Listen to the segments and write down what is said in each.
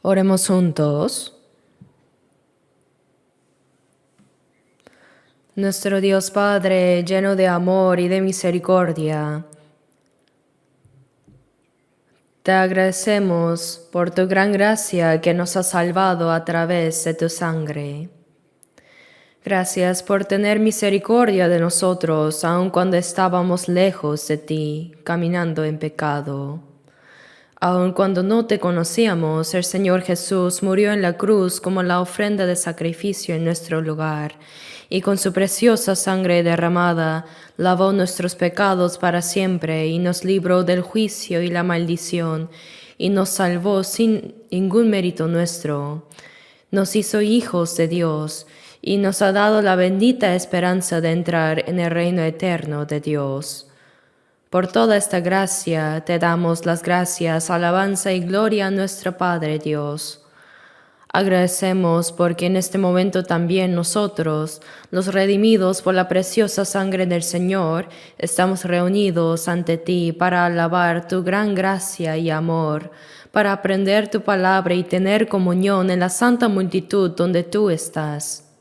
Oremos juntos. Nuestro Dios Padre, lleno de amor y de misericordia, te agradecemos por tu gran gracia que nos ha salvado a través de tu sangre. Gracias por tener misericordia de nosotros, aun cuando estábamos lejos de ti, caminando en pecado. Aun cuando no te conocíamos, el Señor Jesús murió en la cruz como la ofrenda de sacrificio en nuestro lugar, y con su preciosa sangre derramada lavó nuestros pecados para siempre y nos libró del juicio y la maldición, y nos salvó sin ningún mérito nuestro. Nos hizo hijos de Dios y nos ha dado la bendita esperanza de entrar en el reino eterno de Dios. Por toda esta gracia te damos las gracias, alabanza y gloria a nuestro Padre Dios. Agradecemos porque en este momento también nosotros, los redimidos por la preciosa sangre del Señor, estamos reunidos ante ti para alabar tu gran gracia y amor, para aprender tu palabra y tener comunión en la santa multitud donde tú estás.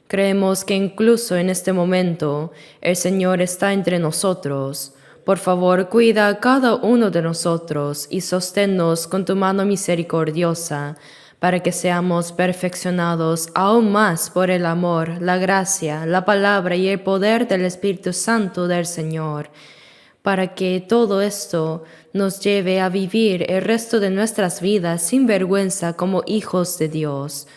Creemos que incluso en este momento el Señor está entre nosotros. Por favor, cuida a cada uno de nosotros y sosténnos con tu mano misericordiosa, para que seamos perfeccionados aún más por el amor, la gracia, la palabra y el poder del Espíritu Santo del Señor, para que todo esto nos lleve a vivir el resto de nuestras vidas sin vergüenza como hijos de Dios.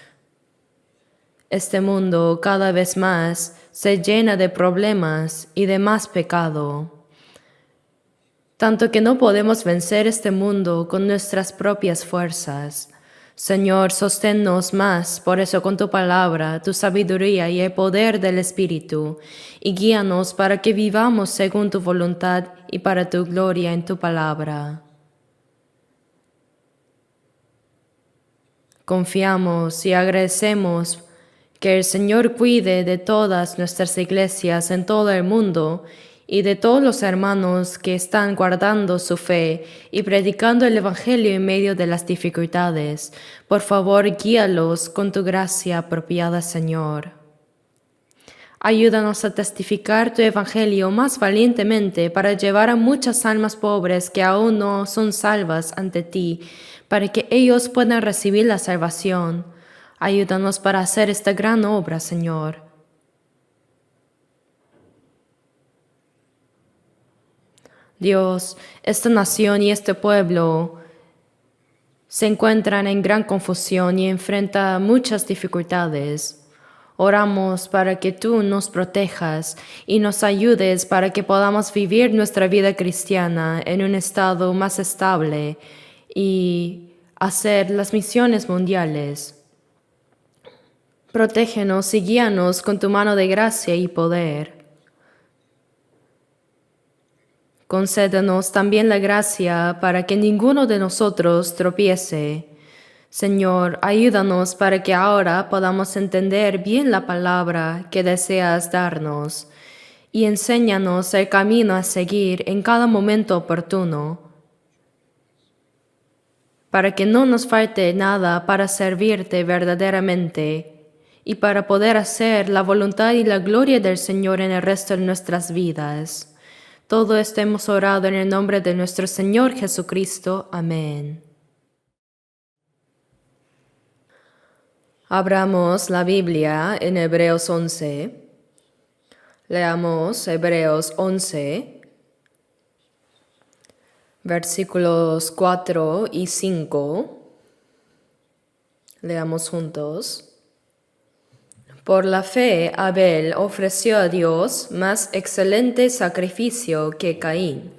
Este mundo cada vez más se llena de problemas y de más pecado, tanto que no podemos vencer este mundo con nuestras propias fuerzas. Señor, sosténnos más, por eso con tu palabra, tu sabiduría y el poder del Espíritu, y guíanos para que vivamos según tu voluntad y para tu gloria en tu palabra. Confiamos y agradecemos que el Señor cuide de todas nuestras iglesias en todo el mundo y de todos los hermanos que están guardando su fe y predicando el Evangelio en medio de las dificultades. Por favor, guíalos con tu gracia apropiada, Señor. Ayúdanos a testificar tu Evangelio más valientemente para llevar a muchas almas pobres que aún no son salvas ante ti, para que ellos puedan recibir la salvación. Ayúdanos para hacer esta gran obra, Señor. Dios, esta nación y este pueblo se encuentran en gran confusión y enfrentan muchas dificultades. Oramos para que tú nos protejas y nos ayudes para que podamos vivir nuestra vida cristiana en un estado más estable y hacer las misiones mundiales. Protégenos y guíanos con tu mano de gracia y poder. Concédenos también la gracia para que ninguno de nosotros tropiece. Señor, ayúdanos para que ahora podamos entender bien la palabra que deseas darnos y enséñanos el camino a seguir en cada momento oportuno, para que no nos falte nada para servirte verdaderamente y para poder hacer la voluntad y la gloria del Señor en el resto de nuestras vidas. Todo esto hemos orado en el nombre de nuestro Señor Jesucristo. Amén. Abramos la Biblia en Hebreos 11. Leamos Hebreos 11, versículos 4 y 5. Leamos juntos. Por la fe, Abel ofreció a Dios más excelente sacrificio que Caín,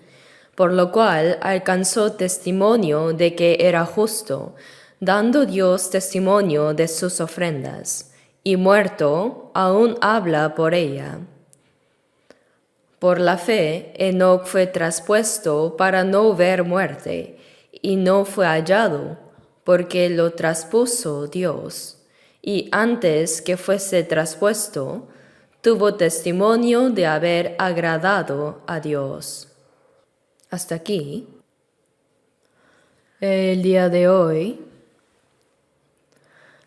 por lo cual alcanzó testimonio de que era justo, dando Dios testimonio de sus ofrendas, y muerto, aún habla por ella. Por la fe, Enoc fue traspuesto para no ver muerte, y no fue hallado, porque lo traspuso Dios. Y antes que fuese traspuesto, tuvo testimonio de haber agradado a Dios. Hasta aquí. El día de hoy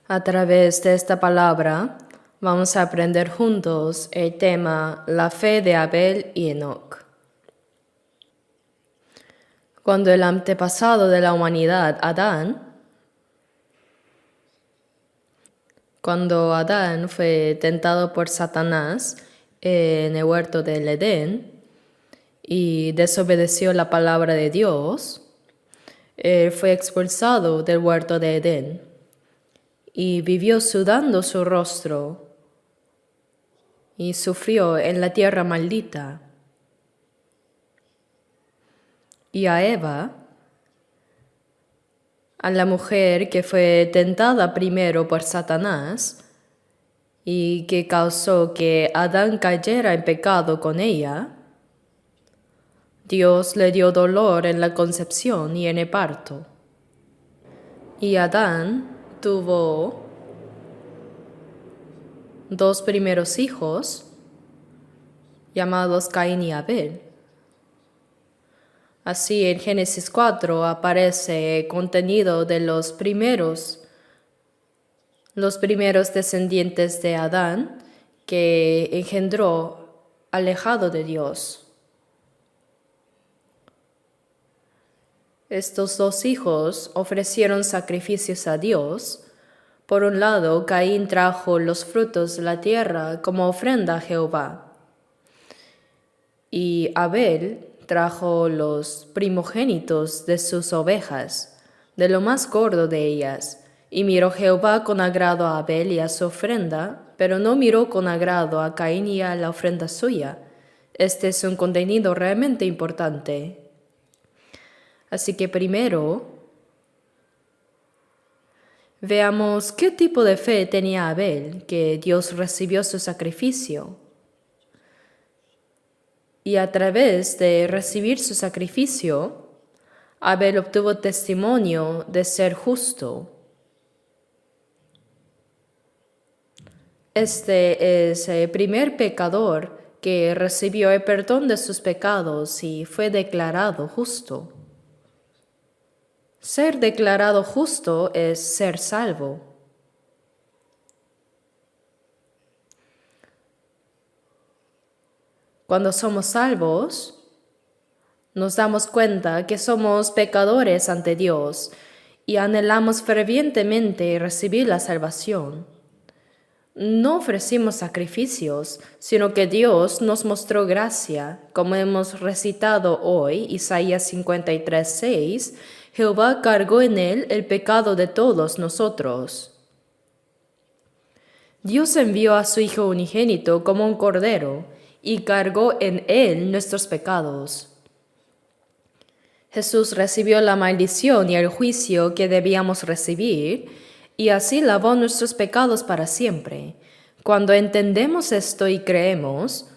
A través de esta palabra vamos a aprender juntos el tema La fe de Abel y Enoc. Cuando el antepasado de la humanidad, cuando Adán fue tentado por Satanás en el huerto del Edén y desobedeció la palabra de Dios, él fue expulsado del huerto de Edén y vivió sudando su rostro y sufrió en la tierra maldita. Y a Eva, a la mujer que fue tentada primero por Satanás y que causó que Adán cayera en pecado con ella, Dios le dio dolor en la concepción y en el parto. Y Adán tuvo 2 primeros hijos, llamados Caín y Abel. Así en Génesis 4 aparece el contenido de los primeros descendientes de Adán que engendró alejado de Dios. Estos 2 hijos ofrecieron sacrificios a Dios. Por un lado, Caín trajo los frutos de la tierra como ofrenda a Jehová, y Abel trajo los primogénitos de sus ovejas, de lo más gordo de ellas. Y miró Jehová con agrado a Abel y a su ofrenda, pero no miró con agrado a Caín y a la ofrenda suya. Este es un contenido realmente importante. Así que primero, veamos qué tipo de fe tenía Abel, que Dios recibió su sacrificio. Y a través de recibir su sacrificio, Abel obtuvo testimonio de ser justo. Este es el primer pecador que recibió el perdón de sus pecados y fue declarado justo. Ser declarado justo es ser salvo. Cuando somos salvos, nos damos cuenta que somos pecadores ante Dios y anhelamos fervientemente recibir la salvación. No ofrecimos sacrificios, sino que Dios nos mostró gracia, como hemos recitado hoy, Isaías 53:6, Jehová cargó en él el pecado de todos nosotros. Dios envió a su Hijo unigénito como un cordero y cargó en él nuestros pecados. Jesús recibió la maldición y el juicio que debíamos recibir, y así lavó nuestros pecados para siempre. Cuando entendemos esto y creemos,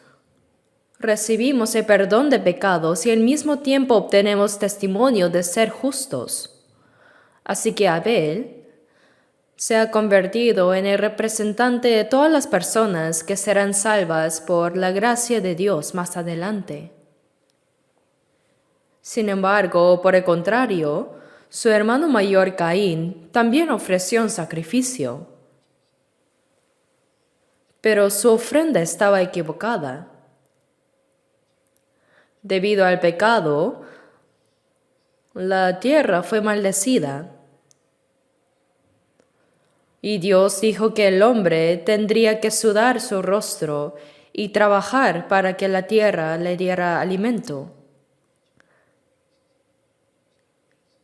recibimos el perdón de pecados y al mismo tiempo obtenemos testimonio de ser justos. Así que Abel se ha convertido en el representante de todas las personas que serán salvas por la gracia de Dios más adelante. Sin embargo, por el contrario, su hermano mayor Caín también ofreció un sacrificio. Pero su ofrenda estaba equivocada. Debido al pecado, la tierra fue maldecida. Y Dios dijo que el hombre tendría que sudar su rostro y trabajar para que la tierra le diera alimento.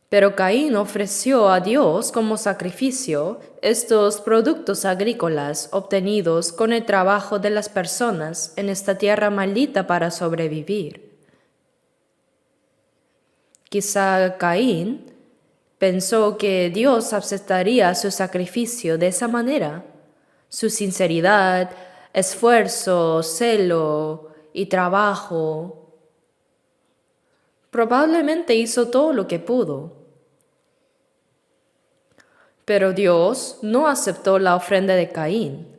Pero Caín ofreció a Dios como sacrificio estos productos agrícolas obtenidos con el trabajo de las personas en esta tierra maldita para sobrevivir. Quizá Caín pensó que Dios aceptaría su sacrificio de esa manera. Su sinceridad, esfuerzo, celo y trabajo. Probablemente hizo todo lo que pudo. Pero Dios no aceptó la ofrenda de Caín.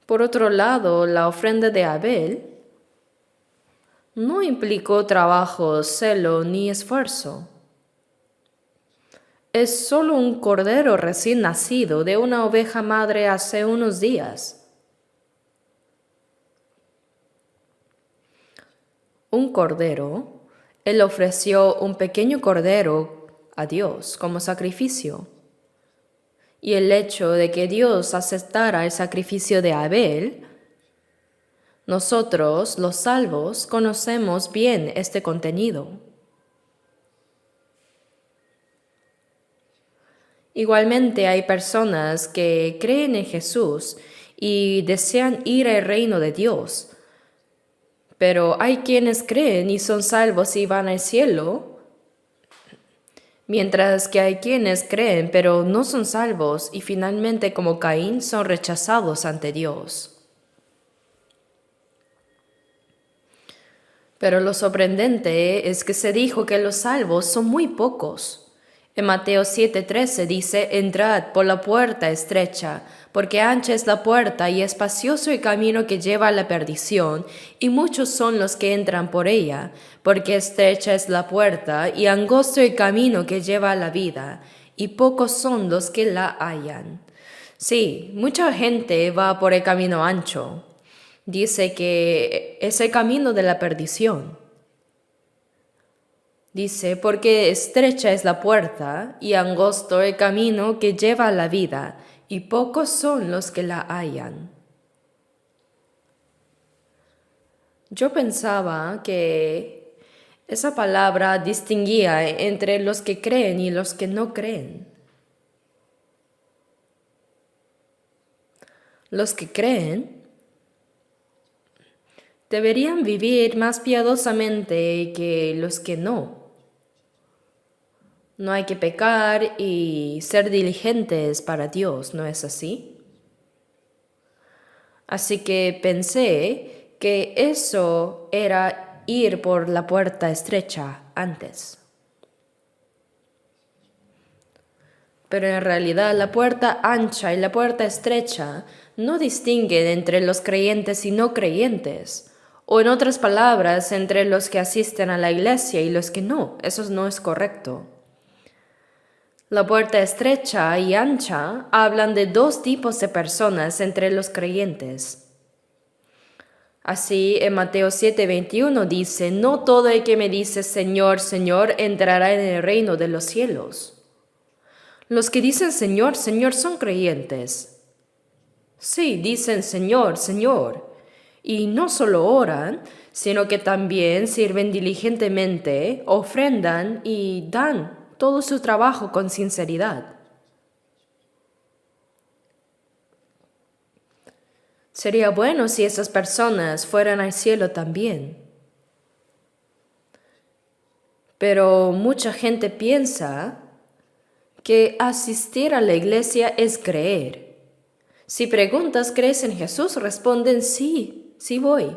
Por otro lado, la ofrenda de Abel no implicó trabajo, celo ni esfuerzo. es solo un cordero recién nacido de una oveja madre hace unos días. Un cordero, él ofreció un pequeño cordero a Dios como sacrificio. Y el hecho de que Dios aceptara el sacrificio de Abel, nosotros, los salvos, conocemos bien este contenido. Igualmente hay personas que creen en Jesús y desean ir al reino de Dios, pero hay quienes creen y son salvos y van al cielo, mientras que hay quienes creen pero no son salvos y finalmente como Caín son rechazados ante Dios. Pero lo sorprendente es que se dijo que los salvos son muy pocos. En Mateo 7:13 dice, entrad por la puerta estrecha, porque ancha es la puerta y espacioso el camino que lleva a la perdición, y muchos son los que entran por ella, porque estrecha es la puerta y angosto el camino que lleva a la vida, y pocos son los que la hallan. Sí, mucha gente va por el camino ancho. Dice que es el camino de la perdición. Dice, porque estrecha es la puerta y angosto el camino que lleva a la vida, y pocos son los que la hallan. Yo pensaba que esa palabra distinguía entre los que creen y los que no creen. Los que creen deberían vivir más piadosamente que los que no. No hay que pecar y ser diligentes para Dios, ¿no es así? Así que pensé que eso era ir por la puerta estrecha antes. Pero en realidad la puerta ancha y la puerta estrecha no distinguen entre los creyentes y no creyentes. O en otras palabras, entre los que asisten a la iglesia y los que no. Eso no es correcto. La puerta estrecha y ancha hablan de dos tipos de personas entre los creyentes. Así, en Mateo 7:21 dice, no todo el que me dice Señor, Señor, entrará en el reino de los cielos. Los que dicen Señor, Señor son creyentes. Sí, dicen Señor, Señor. Y no solo oran, sino que también sirven diligentemente, ofrendan y dan todo su trabajo con sinceridad. Sería bueno si esas personas fueran al cielo también. Pero mucha gente piensa que asistir a la iglesia es creer. Si preguntas, ¿crees en Jesús? Responden, sí, sí voy.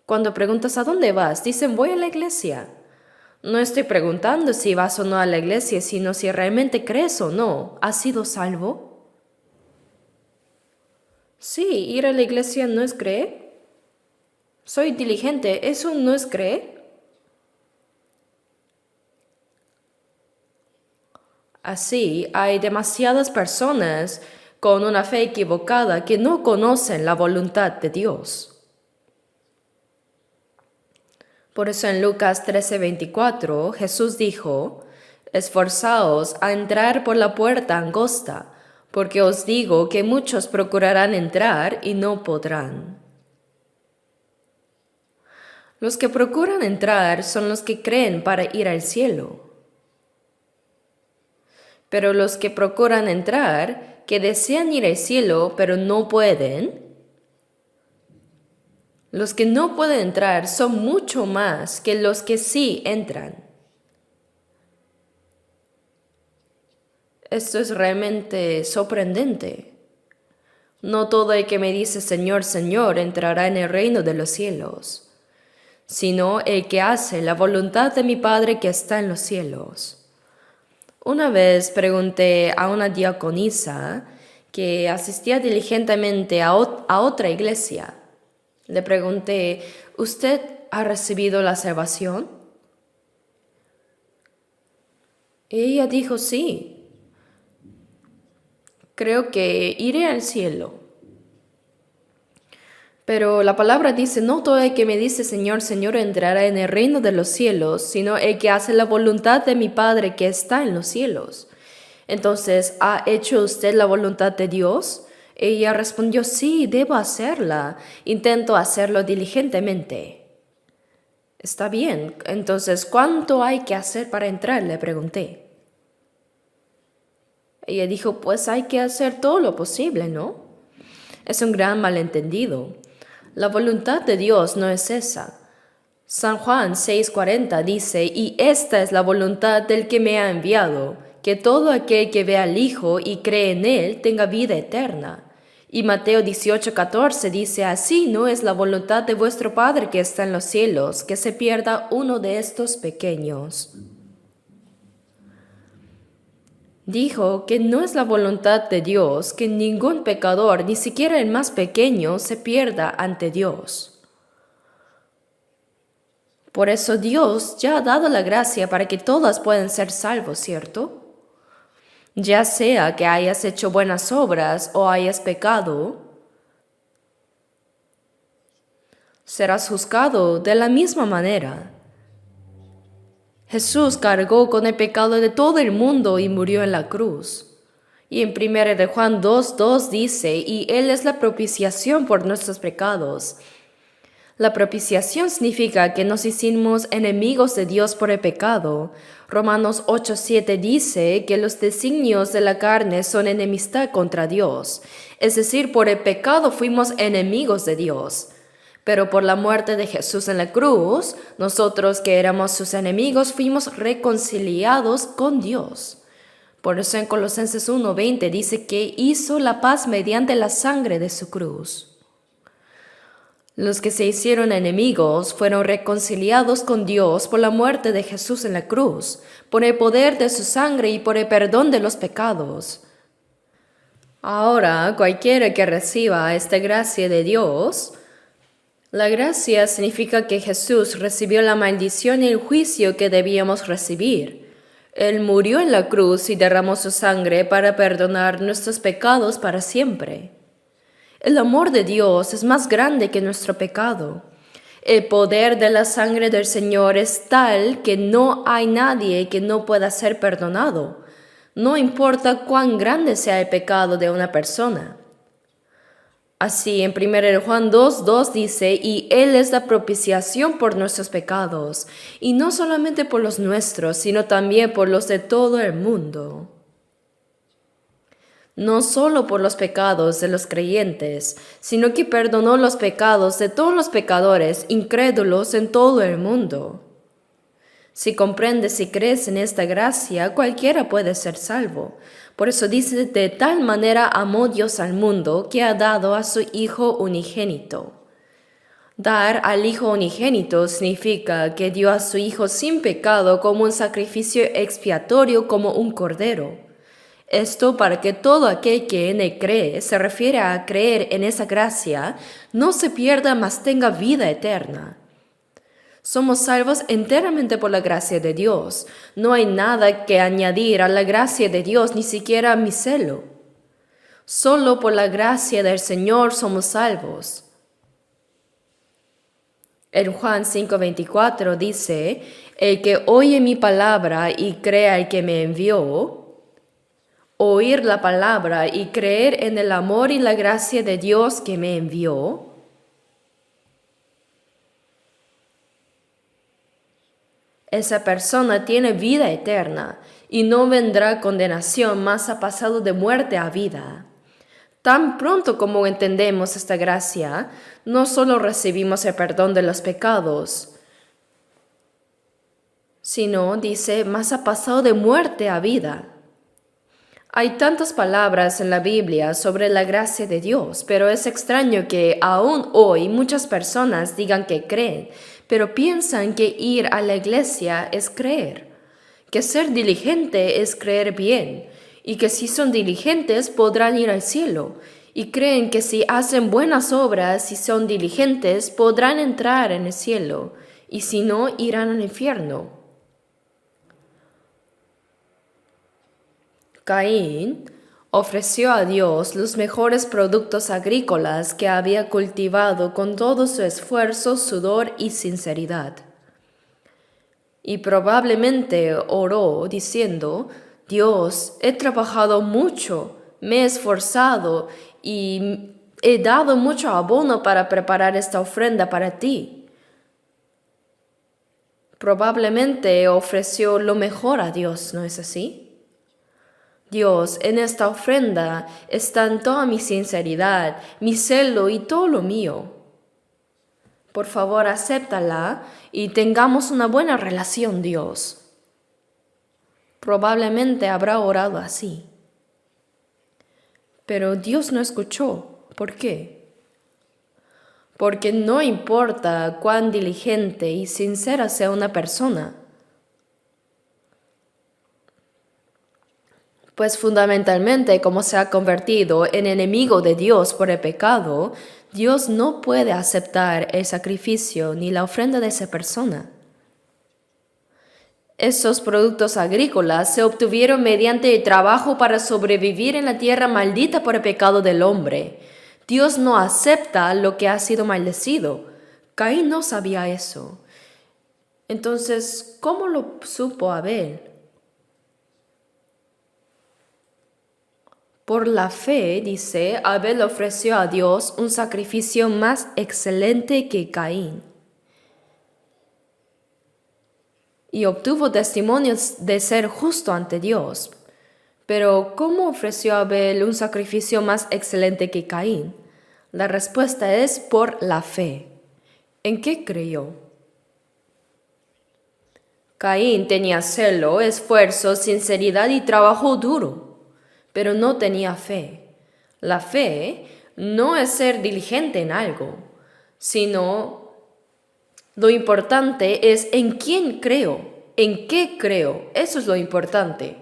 Cuando preguntas, ¿a dónde vas? Dicen, voy a la iglesia. No estoy preguntando si vas o no a la iglesia, sino si realmente crees o no. ¿Has sido salvo? Sí, ir a la iglesia no es creer. Soy diligente, ¿eso no es creer? Así, hay demasiadas personas con una fe equivocada que no conocen la voluntad de Dios. Por eso en Lucas 13:24 Jesús dijo, esforzaos a entrar por la puerta angosta, porque os digo que muchos procurarán entrar y no podrán. Los que procuran entrar son los que creen para ir al cielo. Pero los que procuran entrar, que desean ir al cielo pero no pueden, los que no pueden entrar son mucho más que los que sí entran. Esto es realmente sorprendente. No todo el que me dice Señor, Señor entrará en el reino de los cielos, sino el que hace la voluntad de mi Padre que está en los cielos. Una vez pregunté a una diaconisa que asistía diligentemente a otra iglesia. Le pregunté, ¿usted ha recibido la salvación? Ella dijo, sí, creo que iré al cielo. Pero la palabra dice, no todo el que me dice Señor, Señor entrará en el reino de los cielos, sino el que hace la voluntad de mi Padre que está en los cielos. Entonces, ¿ha hecho usted la voluntad de Dios? Ella respondió, sí, debo hacerla. Intento hacerlo diligentemente. Está bien, entonces, ¿cuánto hay que hacer para entrar? Le pregunté. Ella dijo, pues hay que hacer todo lo posible, ¿no? Es un gran malentendido. La voluntad de Dios no es esa. San Juan 6:40 dice, y esta es la voluntad del que me ha enviado, que todo aquel que ve al Hijo y cree en Él tenga vida eterna. Y Mateo 18:14 dice, así no es la voluntad de vuestro Padre que está en los cielos, que se pierda uno de estos pequeños. Dijo que no es la voluntad de Dios que ningún pecador, ni siquiera el más pequeño, se pierda ante Dios. Por eso Dios ya ha dado la gracia para que todas puedan ser salvos, ¿cierto? Ya sea que hayas hecho buenas obras o hayas pecado, serás juzgado de la misma manera. Jesús cargó con el pecado de todo el mundo y murió en la cruz. Y en 1 de Juan 2:2 dice, y Él es la propiciación por nuestros pecados. La propiciación significa que nos hicimos enemigos de Dios por el pecado. Romanos 8:7 dice que los designios de la carne son enemistad contra Dios. Es decir, por el pecado fuimos enemigos de Dios. Pero por la muerte de Jesús en la cruz, nosotros que éramos sus enemigos fuimos reconciliados con Dios. Por eso en Colosenses 1:20 dice que hizo la paz mediante la sangre de su cruz. Los que se hicieron enemigos fueron reconciliados con Dios por la muerte de Jesús en la cruz, por el poder de su sangre y por el perdón de los pecados. Ahora, cualquiera que reciba esta gracia de Dios, la gracia significa que Jesús recibió la maldición y el juicio que debíamos recibir. Él murió en la cruz y derramó su sangre para perdonar nuestros pecados para siempre. El amor de Dios es más grande que nuestro pecado. El poder de la sangre del Señor es tal que no hay nadie que no pueda ser perdonado, no importa cuán grande sea el pecado de una persona. Así, en 1 Juan 2:2 dice, y Él es la propiciación por nuestros pecados, y no solamente por los nuestros, sino también por los de todo el mundo. No solo por los pecados de los creyentes, sino que perdonó los pecados de todos los pecadores incrédulos en todo el mundo. Si comprendes y crees en esta gracia, cualquiera puede ser salvo. Por eso dice, de tal manera amó Dios al mundo que ha dado a su Hijo unigénito. Dar al Hijo unigénito significa que dio a su Hijo sin pecado como un sacrificio expiatorio, como un cordero. Esto para que todo aquel que en él cree, se refiere a creer en esa gracia, no se pierda, mas tenga vida eterna. Somos salvos enteramente por la gracia de Dios. No hay nada que añadir a la gracia de Dios, ni siquiera mi celo. Solo por la gracia del Señor somos salvos. En Juan 5:24 dice, el que oye mi palabra y crea al que me envió. Oír la palabra y creer en el amor y la gracia de Dios que me envió. Esa persona tiene vida eterna y no vendrá condenación, mas ha pasado de muerte a vida. Tan pronto como entendemos esta gracia, no solo recibimos el perdón de los pecados, sino, dice, mas ha pasado de muerte a vida. Hay tantas palabras en la Biblia sobre la gracia de Dios, pero es extraño que aún hoy muchas personas digan que creen, pero piensan que ir a la iglesia es creer, que ser diligente es creer bien, y que si son diligentes podrán ir al cielo, y creen que si hacen buenas obras y son diligentes podrán entrar en el cielo, y si no, irán al infierno. Caín ofreció a Dios los mejores productos agrícolas que había cultivado con todo su esfuerzo, sudor y sinceridad. Y probablemente oró diciendo: Dios, he trabajado mucho, me he esforzado y he dado mucho abono para preparar esta ofrenda para ti. Probablemente ofreció lo mejor a Dios, ¿no es así? Dios, en esta ofrenda están toda mi sinceridad, mi celo y todo lo mío. Por favor, acéptala y tengamos una buena relación, Dios. Probablemente habrá orado así. Pero Dios no escuchó. ¿Por qué? Porque no importa cuán diligente y sincera sea una persona, pues fundamentalmente, como se ha convertido en enemigo de Dios por el pecado, Dios no puede aceptar el sacrificio ni la ofrenda de esa persona. Estos productos agrícolas se obtuvieron mediante el trabajo para sobrevivir en la tierra maldita por el pecado del hombre. Dios no acepta lo que ha sido maldecido. Caín no sabía eso. Entonces, ¿cómo lo supo Abel? Por la fe, dice, Abel ofreció a Dios un sacrificio más excelente que Caín. Y obtuvo testimonios de ser justo ante Dios. Pero, ¿cómo ofreció Abel un sacrificio más excelente que Caín? La respuesta es por la fe. ¿En qué creyó? Caín tenía celo, esfuerzo, sinceridad y trabajo duro, pero no tenía fe. La fe no es ser diligente en algo, sino lo importante es en quién creo, en qué creo. Eso es lo importante.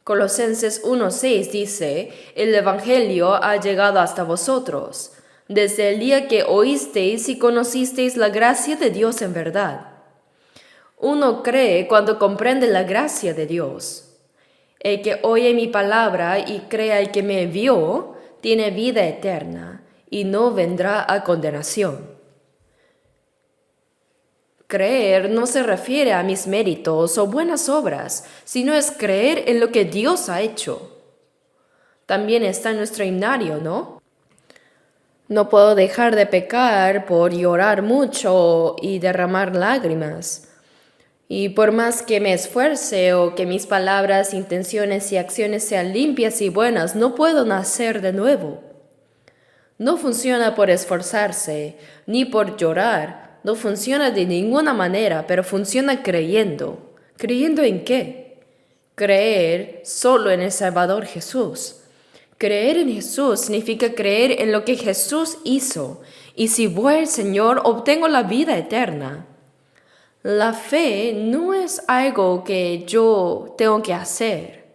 Colosenses 1:6 dice: el Evangelio ha llegado hasta vosotros, desde el día que oísteis y conocisteis la gracia de Dios en verdad. Uno cree cuando comprende la gracia de Dios. El que oye mi palabra y crea el que me envió, tiene vida eterna y no vendrá a condenación. Creer no se refiere a mis méritos o buenas obras, sino es creer en lo que Dios ha hecho. También está en nuestro himnario, ¿no? No puedo dejar de pecar por llorar mucho y derramar lágrimas. Y por más que me esfuerce o que mis palabras, intenciones y acciones sean limpias y buenas, no puedo nacer de nuevo. No funciona por esforzarse, ni por llorar. No funciona de ninguna manera, pero funciona creyendo. ¿Creyendo en qué? Creer solo en el Salvador Jesús. Creer en Jesús significa creer en lo que Jesús hizo. Y si voy al Señor, obtengo la vida eterna. La fe no es algo que yo tengo que hacer,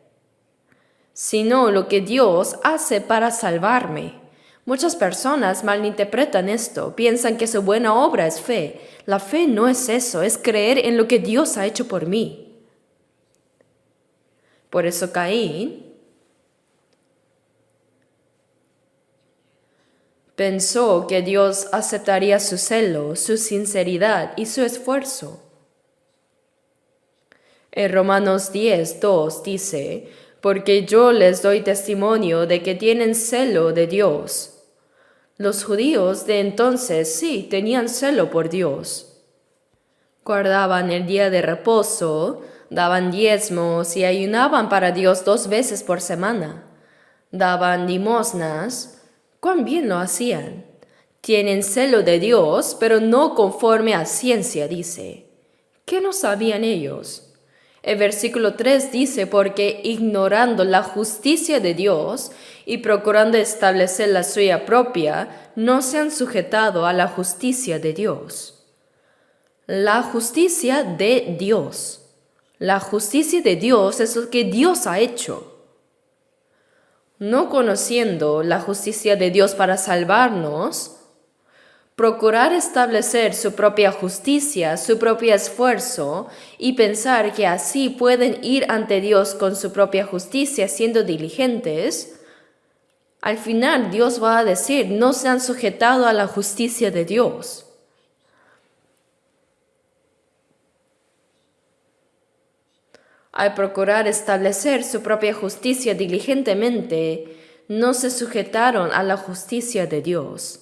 sino lo que Dios hace para salvarme. Muchas personas malinterpretan esto, piensan que su buena obra es fe. La fe no es eso, es creer en lo que Dios ha hecho por mí. Por eso Caín pensó que Dios aceptaría su celo, su sinceridad y su esfuerzo. En Romanos 10:2 dice: porque yo les doy testimonio de que tienen celo de Dios. Los judíos de entonces sí tenían celo por Dios. Guardaban el día de reposo, daban diezmos y ayunaban para Dios 2 veces por semana. Daban limosnas. ¡Cuán bien lo hacían! Tienen celo de Dios, pero no conforme a ciencia, dice. ¿Qué no sabían ellos? El versículo 3 dice: porque ignorando la justicia de Dios y procurando establecer la suya propia, no se han sujetado a la justicia de Dios. La justicia de Dios. La justicia de Dios es lo que Dios ha hecho. No conociendo la justicia de Dios para salvarnos, Procurar establecer su propia justicia, su propio esfuerzo y pensar que así pueden ir ante Dios con su propia justicia siendo diligentes, al final Dios va a decir, no se han sujetado a la justicia de Dios. Al procurar establecer su propia justicia diligentemente, no se sujetaron a la justicia de Dios.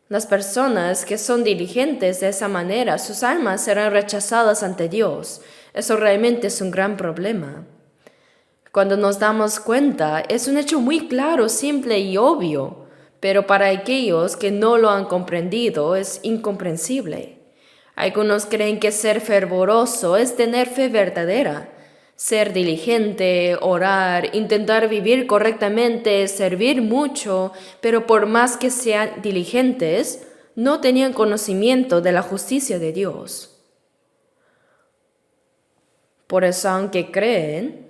Las personas que son diligentes de esa manera, sus almas serán rechazadas ante Dios. Eso realmente es un gran problema. Cuando nos damos cuenta, es un hecho muy claro, simple y obvio, pero para aquellos que no lo han comprendido es incomprensible. Algunos creen que ser fervoroso es tener fe verdadera. Ser diligente, orar, intentar vivir correctamente, servir mucho, pero por más que sean diligentes, no tenían conocimiento de la justicia de Dios. Por eso, aunque creen,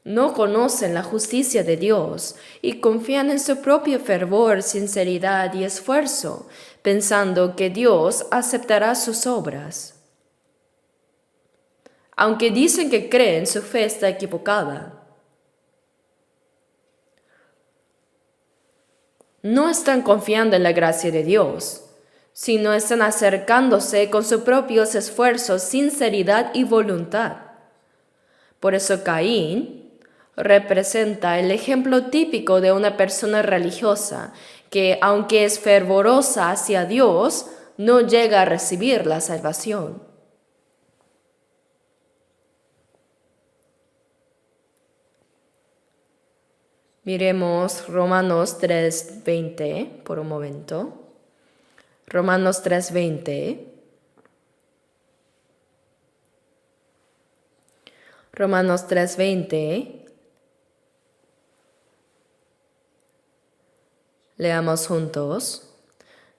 no conocen la justicia de Dios y confían en su propio fervor, sinceridad y esfuerzo, pensando que Dios aceptará sus obras. Aunque dicen que creen, su fe está equivocada. No están confiando en la gracia de Dios, sino están acercándose con sus propios esfuerzos, sinceridad y voluntad. Por eso Caín representa el ejemplo típico de una persona religiosa que, aunque es fervorosa hacia Dios, no llega a recibir la salvación. Miremos Romanos 3:20 por un momento. Romanos 3:20. Romanos 3:20. Leamos juntos.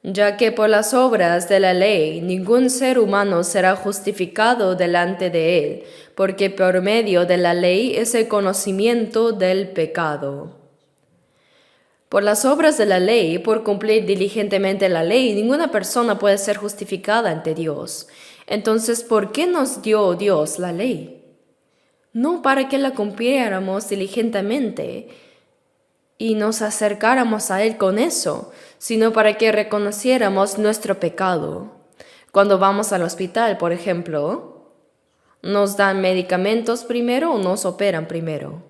Ya que por las obras de la ley ningún ser humano será justificado delante de él, porque por medio de la ley es el conocimiento del pecado. Por las obras de la ley, por cumplir diligentemente la ley, ninguna persona puede ser justificada ante Dios. Entonces, ¿por qué nos dio Dios la ley? No para que la cumpliéramos diligentemente y nos acercáramos a Él con eso, sino para que reconociéramos nuestro pecado. Cuando vamos al hospital, por ejemplo, ¿nos dan medicamentos primero o nos operan primero?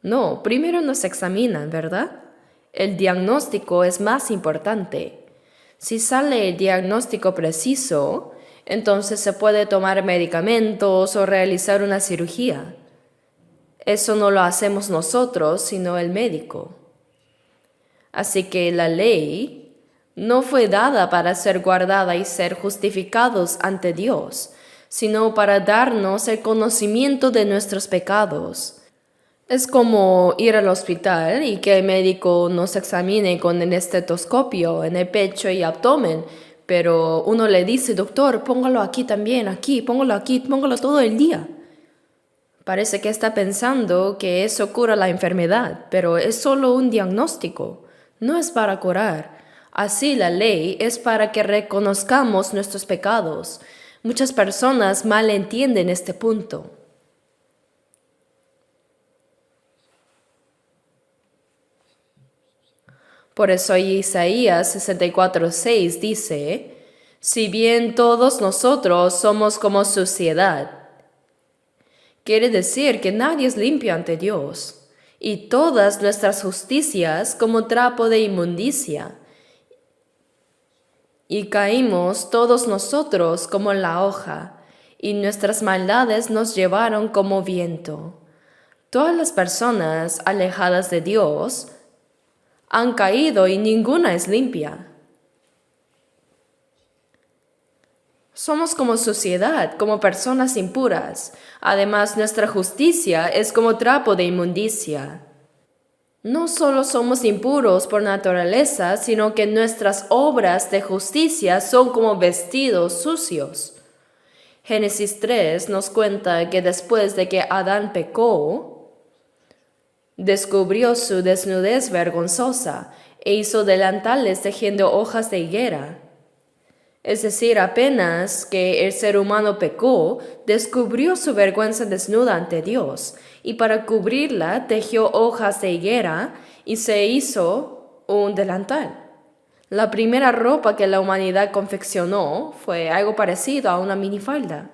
No, primero nos examinan, ¿verdad? El diagnóstico es más importante. Si sale el diagnóstico preciso, entonces se puede tomar medicamentos o realizar una cirugía. Eso no lo hacemos nosotros, sino el médico. Así que la ley no fue dada para ser guardada y ser justificados ante Dios, sino para darnos el conocimiento de nuestros pecados. Es como ir al hospital y que el médico nos examine con el estetoscopio en el pecho y abdomen, pero uno le dice, doctor, póngalo aquí también, aquí, póngalo todo el día. Parece que está pensando que eso cura la enfermedad, pero es solo un diagnóstico, no es para curar. Así la ley es para que reconozcamos nuestros pecados. Muchas personas mal entienden este punto. Por eso Isaías 64:6 dice, si bien todos nosotros somos como suciedad, quiere decir que nadie es limpio ante Dios, y todas nuestras justicias como trapo de inmundicia. Y caímos todos nosotros como la hoja, y nuestras maldades nos llevaron como viento. Todas las personas alejadas de Dios han caído y ninguna es limpia. Somos como suciedad, como personas impuras. Además, nuestra justicia es como trapo de inmundicia. No solo somos impuros por naturaleza, sino que nuestras obras de justicia son como vestidos sucios. Génesis 3 nos cuenta que después de que Adán pecó, descubrió su desnudez vergonzosa. e hizo delantales tejiendo hojas de higuera. Es decir, apenas que el ser humano pecó, descubrió su vergüenza desnuda ante Dios, y para cubrirla tejió hojas de higuera y se hizo un delantal. La primera ropa que la humanidad confeccionó fue algo parecido a una minifalda.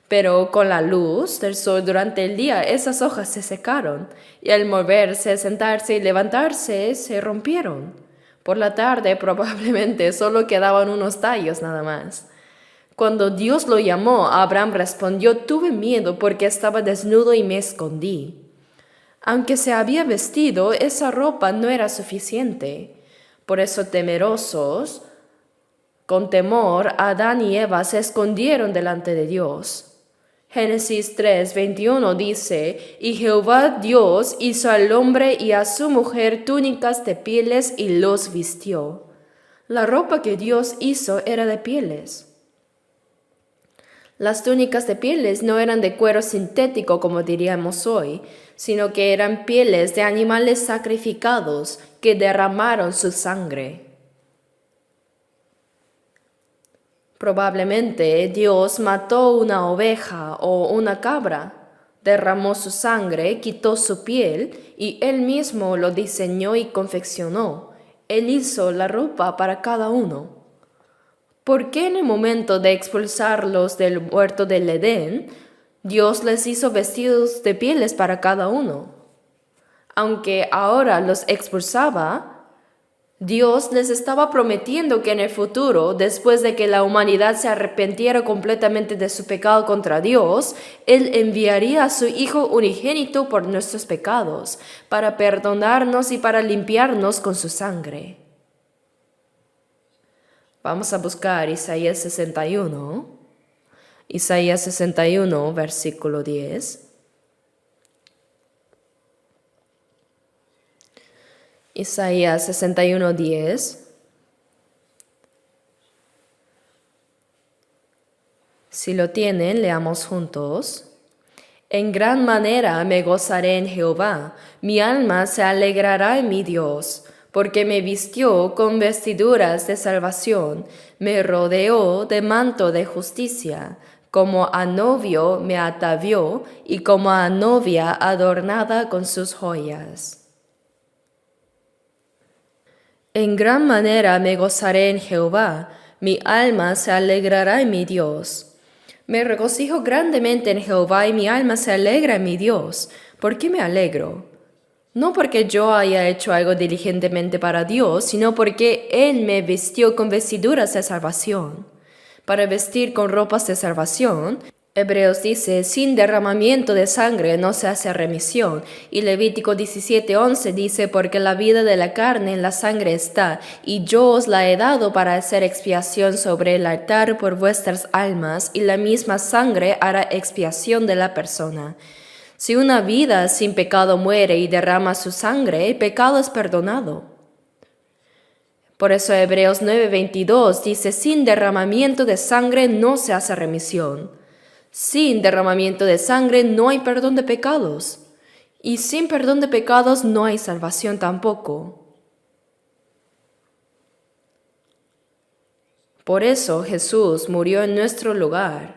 Pero con la luz del sol durante el día esas hojas se secaron y al moverse, sentarse y levantarse se rompieron. Por la tarde probablemente solo quedaban unos tallos nada más. Cuando Dios lo llamó, Abraham respondió: tuve miedo porque estaba desnudo y me escondí. Aunque se había vestido, esa ropa no era suficiente. Por eso temerosos, con temor, Adán y Eva se escondieron delante de Dios. Génesis 3:21 dice: y Jehová Dios hizo al hombre y a su mujer túnicas de pieles y los vistió. La ropa que Dios hizo era de pieles. Las túnicas de pieles no eran de cuero sintético como diríamos hoy, sino que eran pieles de animales sacrificados que derramaron su sangre. Probablemente Dios mató una oveja o una cabra, derramó su sangre, quitó su piel y Él mismo lo diseñó y confeccionó. Él hizo la ropa para cada uno. ¿Por qué en el momento de expulsarlos del huerto del Edén, Dios les hizo vestidos de pieles para cada uno? Aunque ahora los expulsaba, Dios les estaba prometiendo que en el futuro, después de que la humanidad se arrepintiera completamente de su pecado contra Dios, Él enviaría a su Hijo unigénito por nuestros pecados, para perdonarnos y para limpiarnos con su sangre. Vamos a buscar Isaías 61. Isaías 61, versículo 10. Isaías 61:10. Si lo tienen, leamos juntos. En gran manera me gozaré en Jehová, mi alma se alegrará en mi Dios, porque me vistió con vestiduras de salvación, me rodeó de manto de justicia, como a novio me atavió y como a novia adornada con sus joyas. En gran manera me gozaré en Jehová, mi alma se alegrará en mi Dios. Me regocijo grandemente en Jehová y mi alma se alegra en mi Dios. ¿Por qué me alegro? No porque yo haya hecho algo diligentemente para Dios, sino porque Él me vistió con vestiduras de salvación. Para vestir con ropas de salvación, Hebreos dice: sin derramamiento de sangre no se hace remisión. Y Levítico 17:11 dice: porque la vida de la carne en la sangre está, y yo os la he dado para hacer expiación sobre el altar por vuestras almas, y la misma sangre hará expiación de la persona. Si una vida sin pecado muere y derrama su sangre, el pecado es perdonado. Por eso Hebreos 9:22 dice: sin derramamiento de sangre no se hace remisión. Sin derramamiento de sangre no hay perdón de pecados, y sin perdón de pecados no hay salvación tampoco. Por eso Jesús murió en nuestro lugar,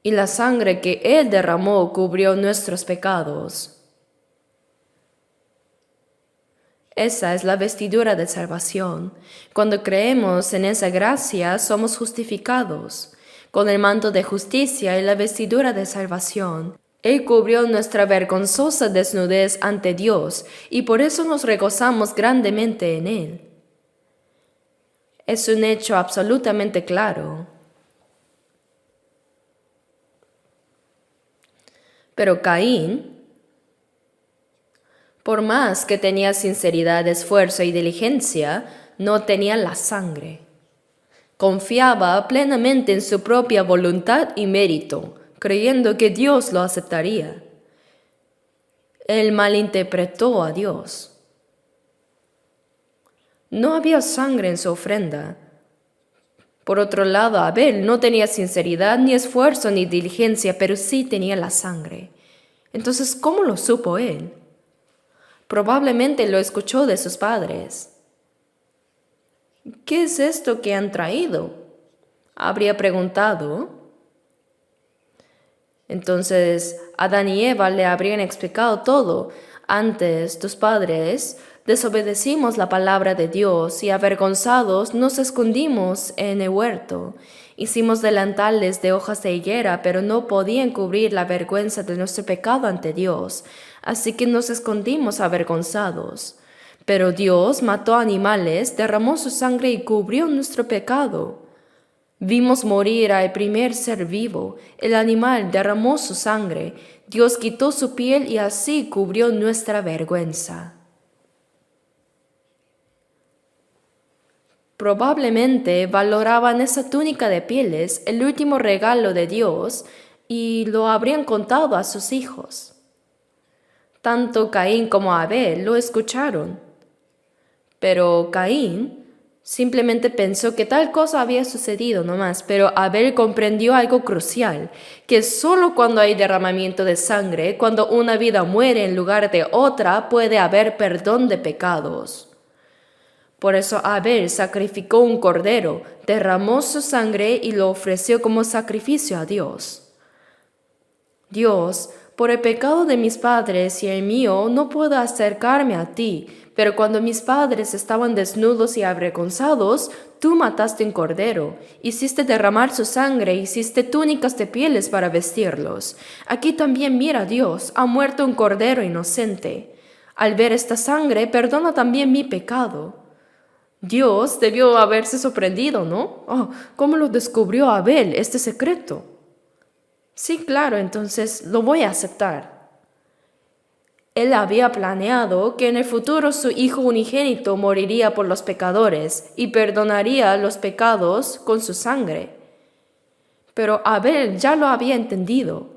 y la sangre que Él derramó cubrió nuestros pecados. Esa es la vestidura de salvación. Cuando creemos en esa gracia, somos justificados. Con el manto de justicia y la vestidura de salvación, Él cubrió nuestra vergonzosa desnudez ante Dios, y por eso nos regozamos grandemente en Él. Es un hecho absolutamente claro. Pero Caín, por más que tenía sinceridad, esfuerzo y diligencia, no tenía la sangre. Confiaba plenamente en su propia voluntad y mérito, creyendo que Dios lo aceptaría. Él malinterpretó a Dios. No había sangre en su ofrenda. Por otro lado, Abel no tenía sinceridad, ni esfuerzo, ni diligencia, pero sí tenía la sangre. Entonces, ¿cómo lo supo él? Probablemente lo escuchó de sus padres. ¿Qué es esto que han traído?, habría preguntado. Entonces Adán y Eva le habrían explicado todo. Antes, tus padres, desobedecimos la palabra de Dios y avergonzados nos escondimos en el huerto. Hicimos delantales de hojas de higuera, pero no podían cubrir la vergüenza de nuestro pecado ante Dios, así que nos escondimos avergonzados. Pero Dios mató animales, derramó su sangre y cubrió nuestro pecado. Vimos morir al primer ser vivo, el animal derramó su sangre, Dios quitó su piel y así cubrió nuestra vergüenza. Probablemente valoraban esa túnica de pieles, el último regalo de Dios, y lo habrían contado a sus hijos. Tanto Caín como Abel lo escucharon. Pero Caín simplemente pensó que tal cosa había sucedido nomás, pero Abel comprendió algo crucial, que solo cuando hay derramamiento de sangre, cuando una vida muere en lugar de otra, puede haber perdón de pecados. Por eso Abel sacrificó un cordero, derramó su sangre y lo ofreció como sacrificio a Dios. Dios, por el pecado de mis padres y el mío, no puedo acercarme a ti, pero cuando mis padres estaban desnudos y avergonzados, tú mataste un cordero, hiciste derramar su sangre, hiciste túnicas de pieles para vestirlos. Aquí también mira Dios, ha muerto un cordero inocente. Al ver esta sangre, perdona también mi pecado. Dios debió haberse sorprendido, ¿no? Oh, ¿cómo lo descubrió Abel, este secreto? Sí, claro, entonces lo voy a aceptar. Él había planeado que en el futuro su hijo unigénito moriría por los pecadores y perdonaría los pecados con su sangre. Pero Abel ya lo había entendido.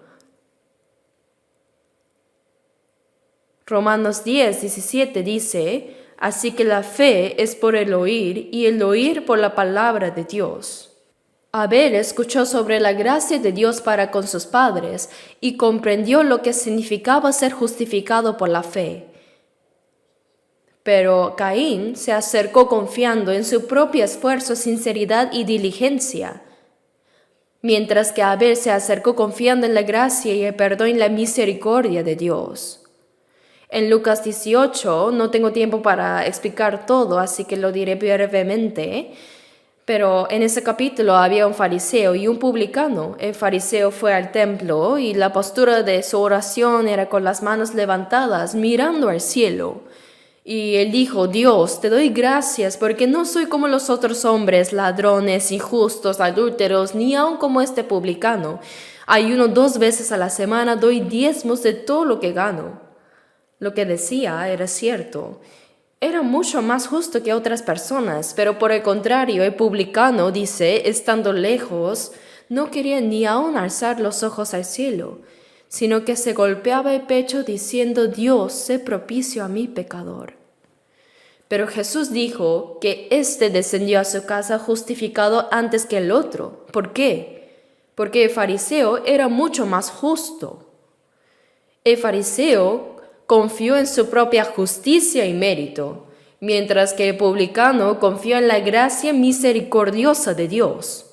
Romanos 10:17 dice: así que la fe es por el oír y el oír por la palabra de Dios. Abel escuchó sobre la gracia de Dios para con sus padres y comprendió lo que significaba ser justificado por la fe. Pero Caín se acercó confiando en su propio esfuerzo, sinceridad y diligencia, mientras que Abel se acercó confiando en la gracia y el perdón y la misericordia de Dios. En Lucas 18, no tengo tiempo para explicar todo, así que lo diré brevemente. Pero en ese capítulo había un fariseo y un publicano. El fariseo fue al templo y la postura de su oración era con las manos levantadas, mirando al cielo. Y él dijo: Dios, te doy gracias porque no soy como los otros hombres, ladrones, injustos, adúlteros, ni aun como este publicano. Ayuno 2 veces a la semana, doy diezmos de todo lo que gano. Lo que decía era cierto. Era mucho más justo que otras personas, pero por el contrario, el publicano, dice, estando lejos, no quería ni aun alzar los ojos al cielo, sino que se golpeaba el pecho diciendo: Dios, sé propicio a mi pecador. Pero Jesús dijo que éste descendió a su casa justificado antes que el otro. ¿Por qué? Porque el fariseo era mucho más justo. El fariseo confió en su propia justicia y mérito, mientras que el publicano confió en la gracia misericordiosa de Dios.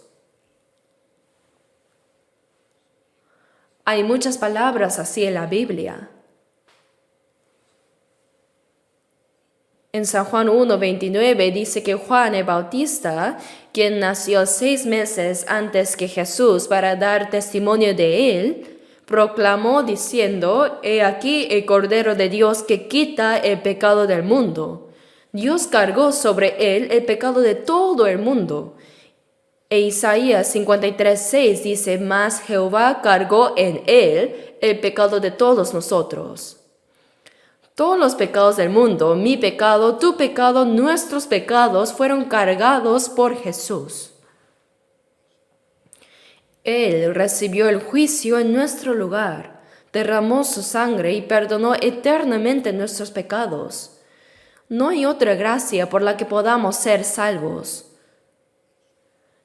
Hay muchas palabras así en la Biblia. En San Juan 1:29 dice que Juan el Bautista, quien nació 6 meses antes que Jesús para dar testimonio de él, proclamó diciendo: He aquí el Cordero de Dios que quita el pecado del mundo. Dios cargó sobre él el pecado de todo el mundo. E Isaías 53:6 dice: Mas Jehová cargó en él el pecado de todos nosotros. Todos los pecados del mundo, mi pecado, tu pecado, nuestros pecados, fueron cargados por Jesús. Él recibió el juicio en nuestro lugar, derramó su sangre y perdonó eternamente nuestros pecados. No hay otra gracia por la que podamos ser salvos.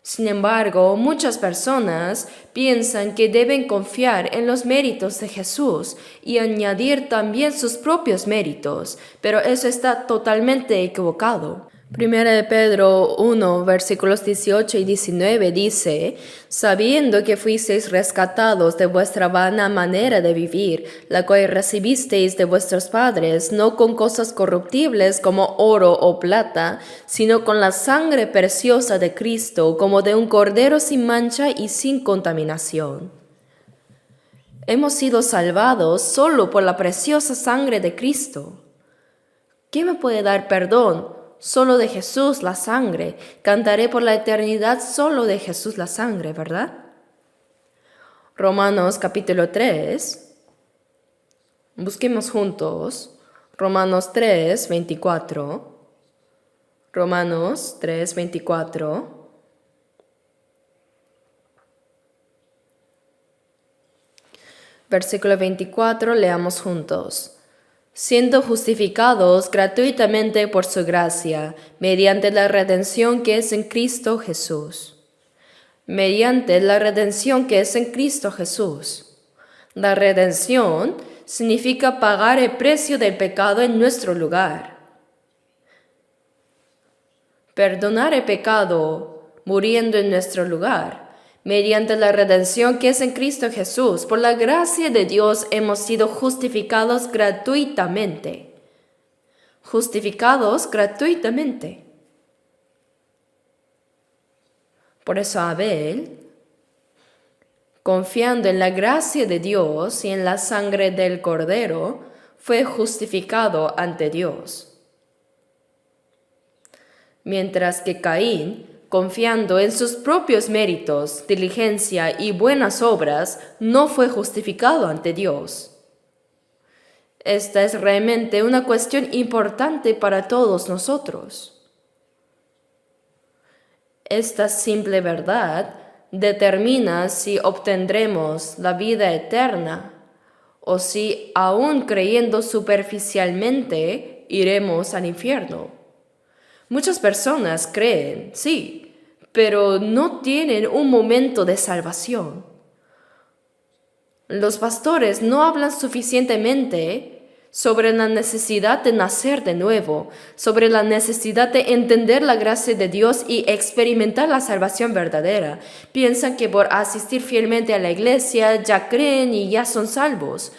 Sin embargo, muchas personas piensan que deben confiar en los méritos de Jesús y añadir también sus propios méritos, pero eso está totalmente equivocado. Primera de Pedro 1, versículos 18 y 19 dice, sabiendo que fuisteis rescatados de vuestra vana manera de vivir, la cual recibisteis de vuestros padres, no con cosas corruptibles como oro o plata, sino con la sangre preciosa de Cristo, como de un cordero sin mancha y sin contaminación. Hemos sido salvados solo por la preciosa sangre de Cristo. ¿Quién me puede dar perdón? Solo de Jesús la sangre. Cantaré por la eternidad solo de Jesús la sangre, ¿verdad? Romanos capítulo 3. Busquemos juntos. Romanos 3, 24. Romanos 3, 24. Versículo 24, leamos juntos. Siendo justificados gratuitamente por su gracia, mediante la redención que es en Cristo Jesús. Mediante la redención que es en Cristo Jesús. La redención significa pagar el precio del pecado en nuestro lugar. Perdonar el pecado muriendo en nuestro lugar. Mediante la redención que es en Cristo Jesús, por la gracia de Dios hemos sido justificados gratuitamente. Justificados gratuitamente. Por eso Abel, confiando en la gracia de Dios y en la sangre del Cordero, fue justificado ante Dios. Mientras que Caín, confiando en sus propios méritos, diligencia y buenas obras, no fue justificado ante Dios. Esta es realmente una cuestión importante para todos nosotros. Esta simple verdad determina si obtendremos la vida eterna o si, aún creyendo superficialmente, iremos al infierno. Muchas personas creen, sí, pero no tienen un momento de salvación. Los pastores no hablan suficientemente sobre la necesidad de nacer de nuevo, sobre la necesidad de entender la gracia de Dios y experimentar la salvación verdadera. Piensan que por asistir fielmente a la iglesia ya creen y ya son salvos.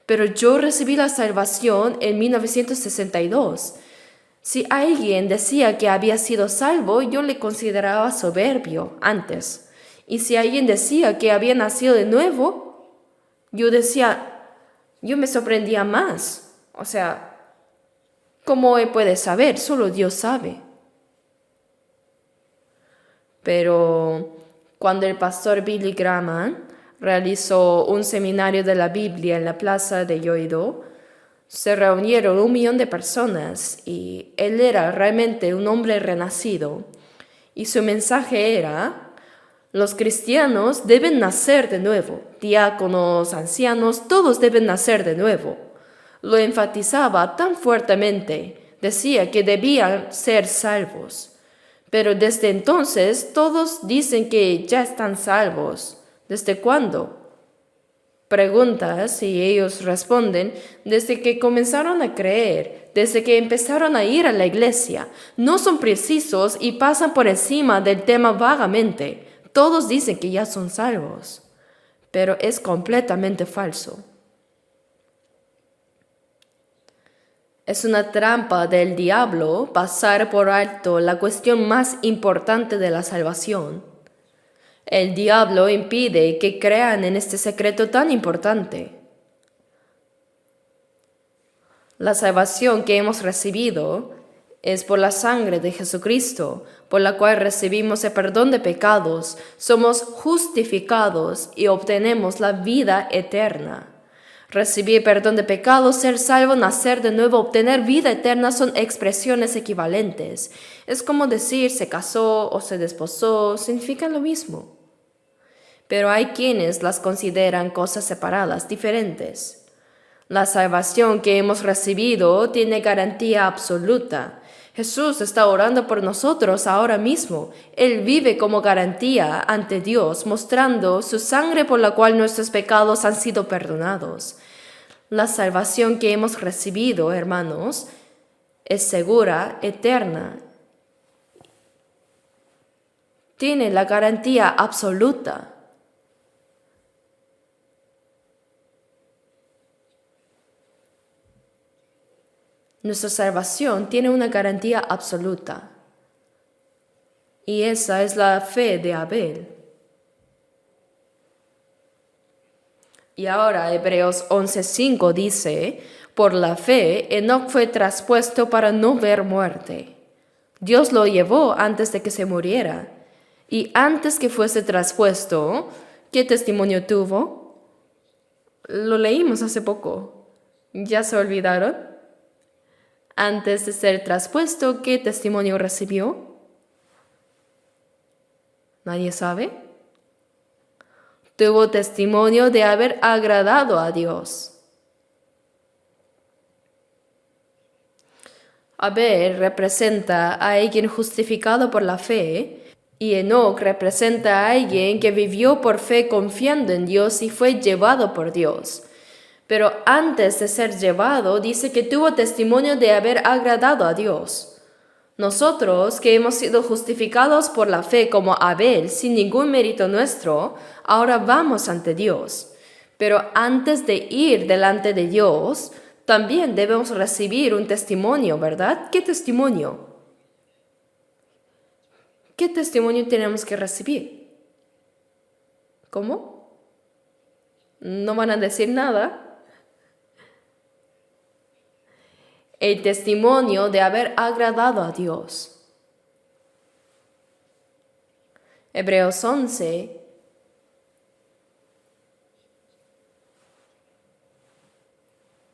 Pero yo recibí la salvación en 1962. Si alguien decía que había sido salvo, yo le consideraba soberbio antes. Y si alguien decía que había nacido de nuevo, yo me sorprendía más. O sea, ¿cómo él puede saber? Solo Dios sabe. Pero cuando el pastor Billy Graham realizó un seminario de la Biblia en la plaza de Yoido, se reunieron 1 millón de personas y él era realmente un hombre renacido. Y su mensaje era, los cristianos deben nacer de nuevo, diáconos, ancianos, todos deben nacer de nuevo. Lo enfatizaba tan fuertemente, decía que debían ser salvos. Pero desde entonces todos dicen que ya están salvos. ¿Desde cuándo? Preguntas y ellos responden desde que comenzaron a creer, desde que empezaron a ir a la iglesia. No son precisos y pasan por encima del tema vagamente. Todos dicen que ya son salvos, pero es completamente falso. Es una trampa del diablo pasar por alto la cuestión más importante de la salvación. El diablo impide que crean en este secreto tan importante. La salvación que hemos recibido es por la sangre de Jesucristo, por la cual recibimos el perdón de pecados, somos justificados y obtenemos la vida eterna. Recibir perdón de pecados, ser salvo, nacer de nuevo, obtener vida eterna son expresiones equivalentes. Es como decir se casó o se desposó, significan lo mismo. Pero hay quienes las consideran cosas separadas, diferentes. La salvación que hemos recibido tiene garantía absoluta. Jesús está orando por nosotros ahora mismo. Él vive como garantía ante Dios, mostrando su sangre por la cual nuestros pecados han sido perdonados. La salvación que hemos recibido, hermanos, es segura, eterna. Tiene la garantía absoluta. Nuestra salvación tiene una garantía absoluta. Y esa es la fe de Abel. Y ahora Hebreos 11:5 dice, por la fe, Enoc fue traspuesto para no ver muerte. Dios lo llevó antes de que se muriera. Y antes que fuese traspuesto, ¿qué testimonio tuvo? Lo leímos hace poco. ¿Ya se olvidaron? Antes de ser traspuesto, ¿qué testimonio recibió? ¿Nadie sabe? Tuvo testimonio de haber agradado a Dios. Abel representa a alguien justificado por la fe y Enoc representa a alguien que vivió por fe confiando en Dios y fue llevado por Dios. Pero antes de ser llevado, dice que tuvo testimonio de haber agradado a Dios. Nosotros, que hemos sido justificados por la fe como Abel, sin ningún mérito nuestro, ahora vamos ante Dios. Pero antes de ir delante de Dios, también debemos recibir un testimonio, ¿verdad? ¿Qué testimonio? ¿Qué testimonio tenemos que recibir? ¿Cómo? ¿No van a decir nada? El testimonio de haber agradado a Dios. Hebreos 11,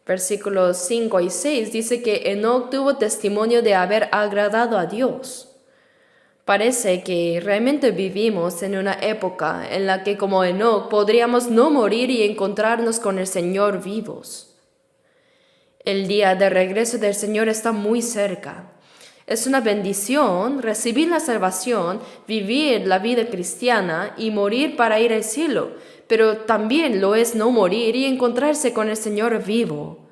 versículos 5 y 6 dice que Enoc tuvo testimonio de haber agradado a Dios. Parece que realmente vivimos en una época en la que como Enoc podríamos no morir y encontrarnos con el Señor vivos. El día de regreso del Señor está muy cerca. Es una bendición recibir la salvación, vivir la vida cristiana y morir para ir al cielo, pero también lo es no morir y encontrarse con el Señor vivo.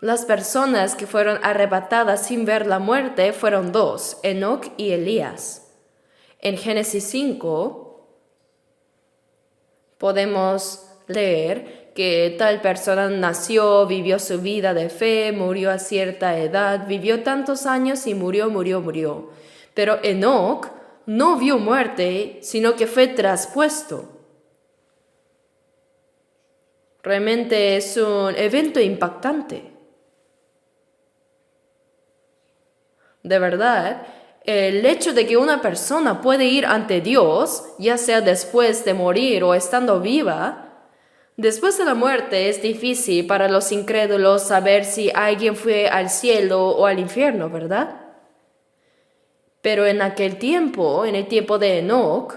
Las personas que fueron arrebatadas sin ver la muerte fueron dos, Enoc y Elías. En Génesis 5 podemos leer que tal persona nació, vivió su vida de fe, murió a cierta edad, vivió tantos años y murió. Pero Enoc no vio muerte, sino que fue traspuesto. Realmente es un evento impactante. De verdad, el hecho de que una persona puede ir ante Dios, ya sea después de morir o estando viva, después de la muerte es difícil para los incrédulos saber si alguien fue al cielo o al infierno, ¿verdad? Pero en aquel tiempo, en el tiempo de Enoc,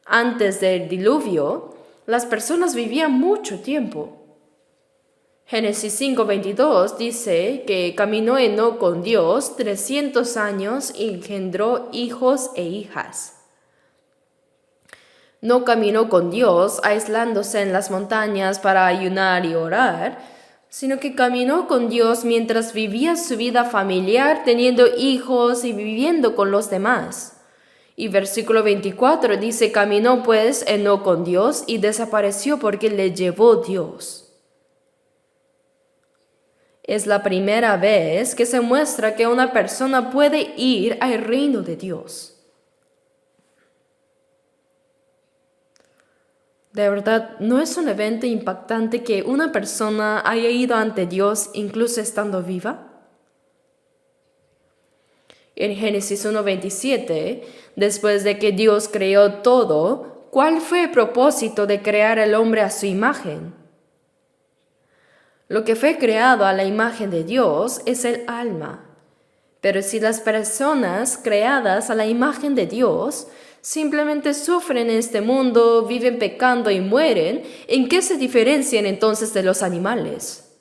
antes del diluvio, las personas vivían mucho tiempo. Génesis 5:22 dice que caminó Enoc con Dios 300 años y engendró hijos e hijas. No caminó con Dios aislándose en las montañas para ayunar y orar, sino que caminó con Dios mientras vivía su vida familiar, teniendo hijos y viviendo con los demás. Y versículo 24 dice, caminó pues Enoc con Dios y desapareció porque le llevó Dios. Es la primera vez que se muestra que una persona puede ir al reino de Dios. De verdad, ¿no es un evento impactante que una persona haya ido ante Dios incluso estando viva? En Génesis 1:27, después de que Dios creó todo, ¿cuál fue el propósito de crear al hombre a su imagen? Lo que fue creado a la imagen de Dios es el alma. Pero si las personas creadas a la imagen de Dios simplemente sufren en este mundo, viven pecando y mueren, ¿en qué se diferencian entonces de los animales?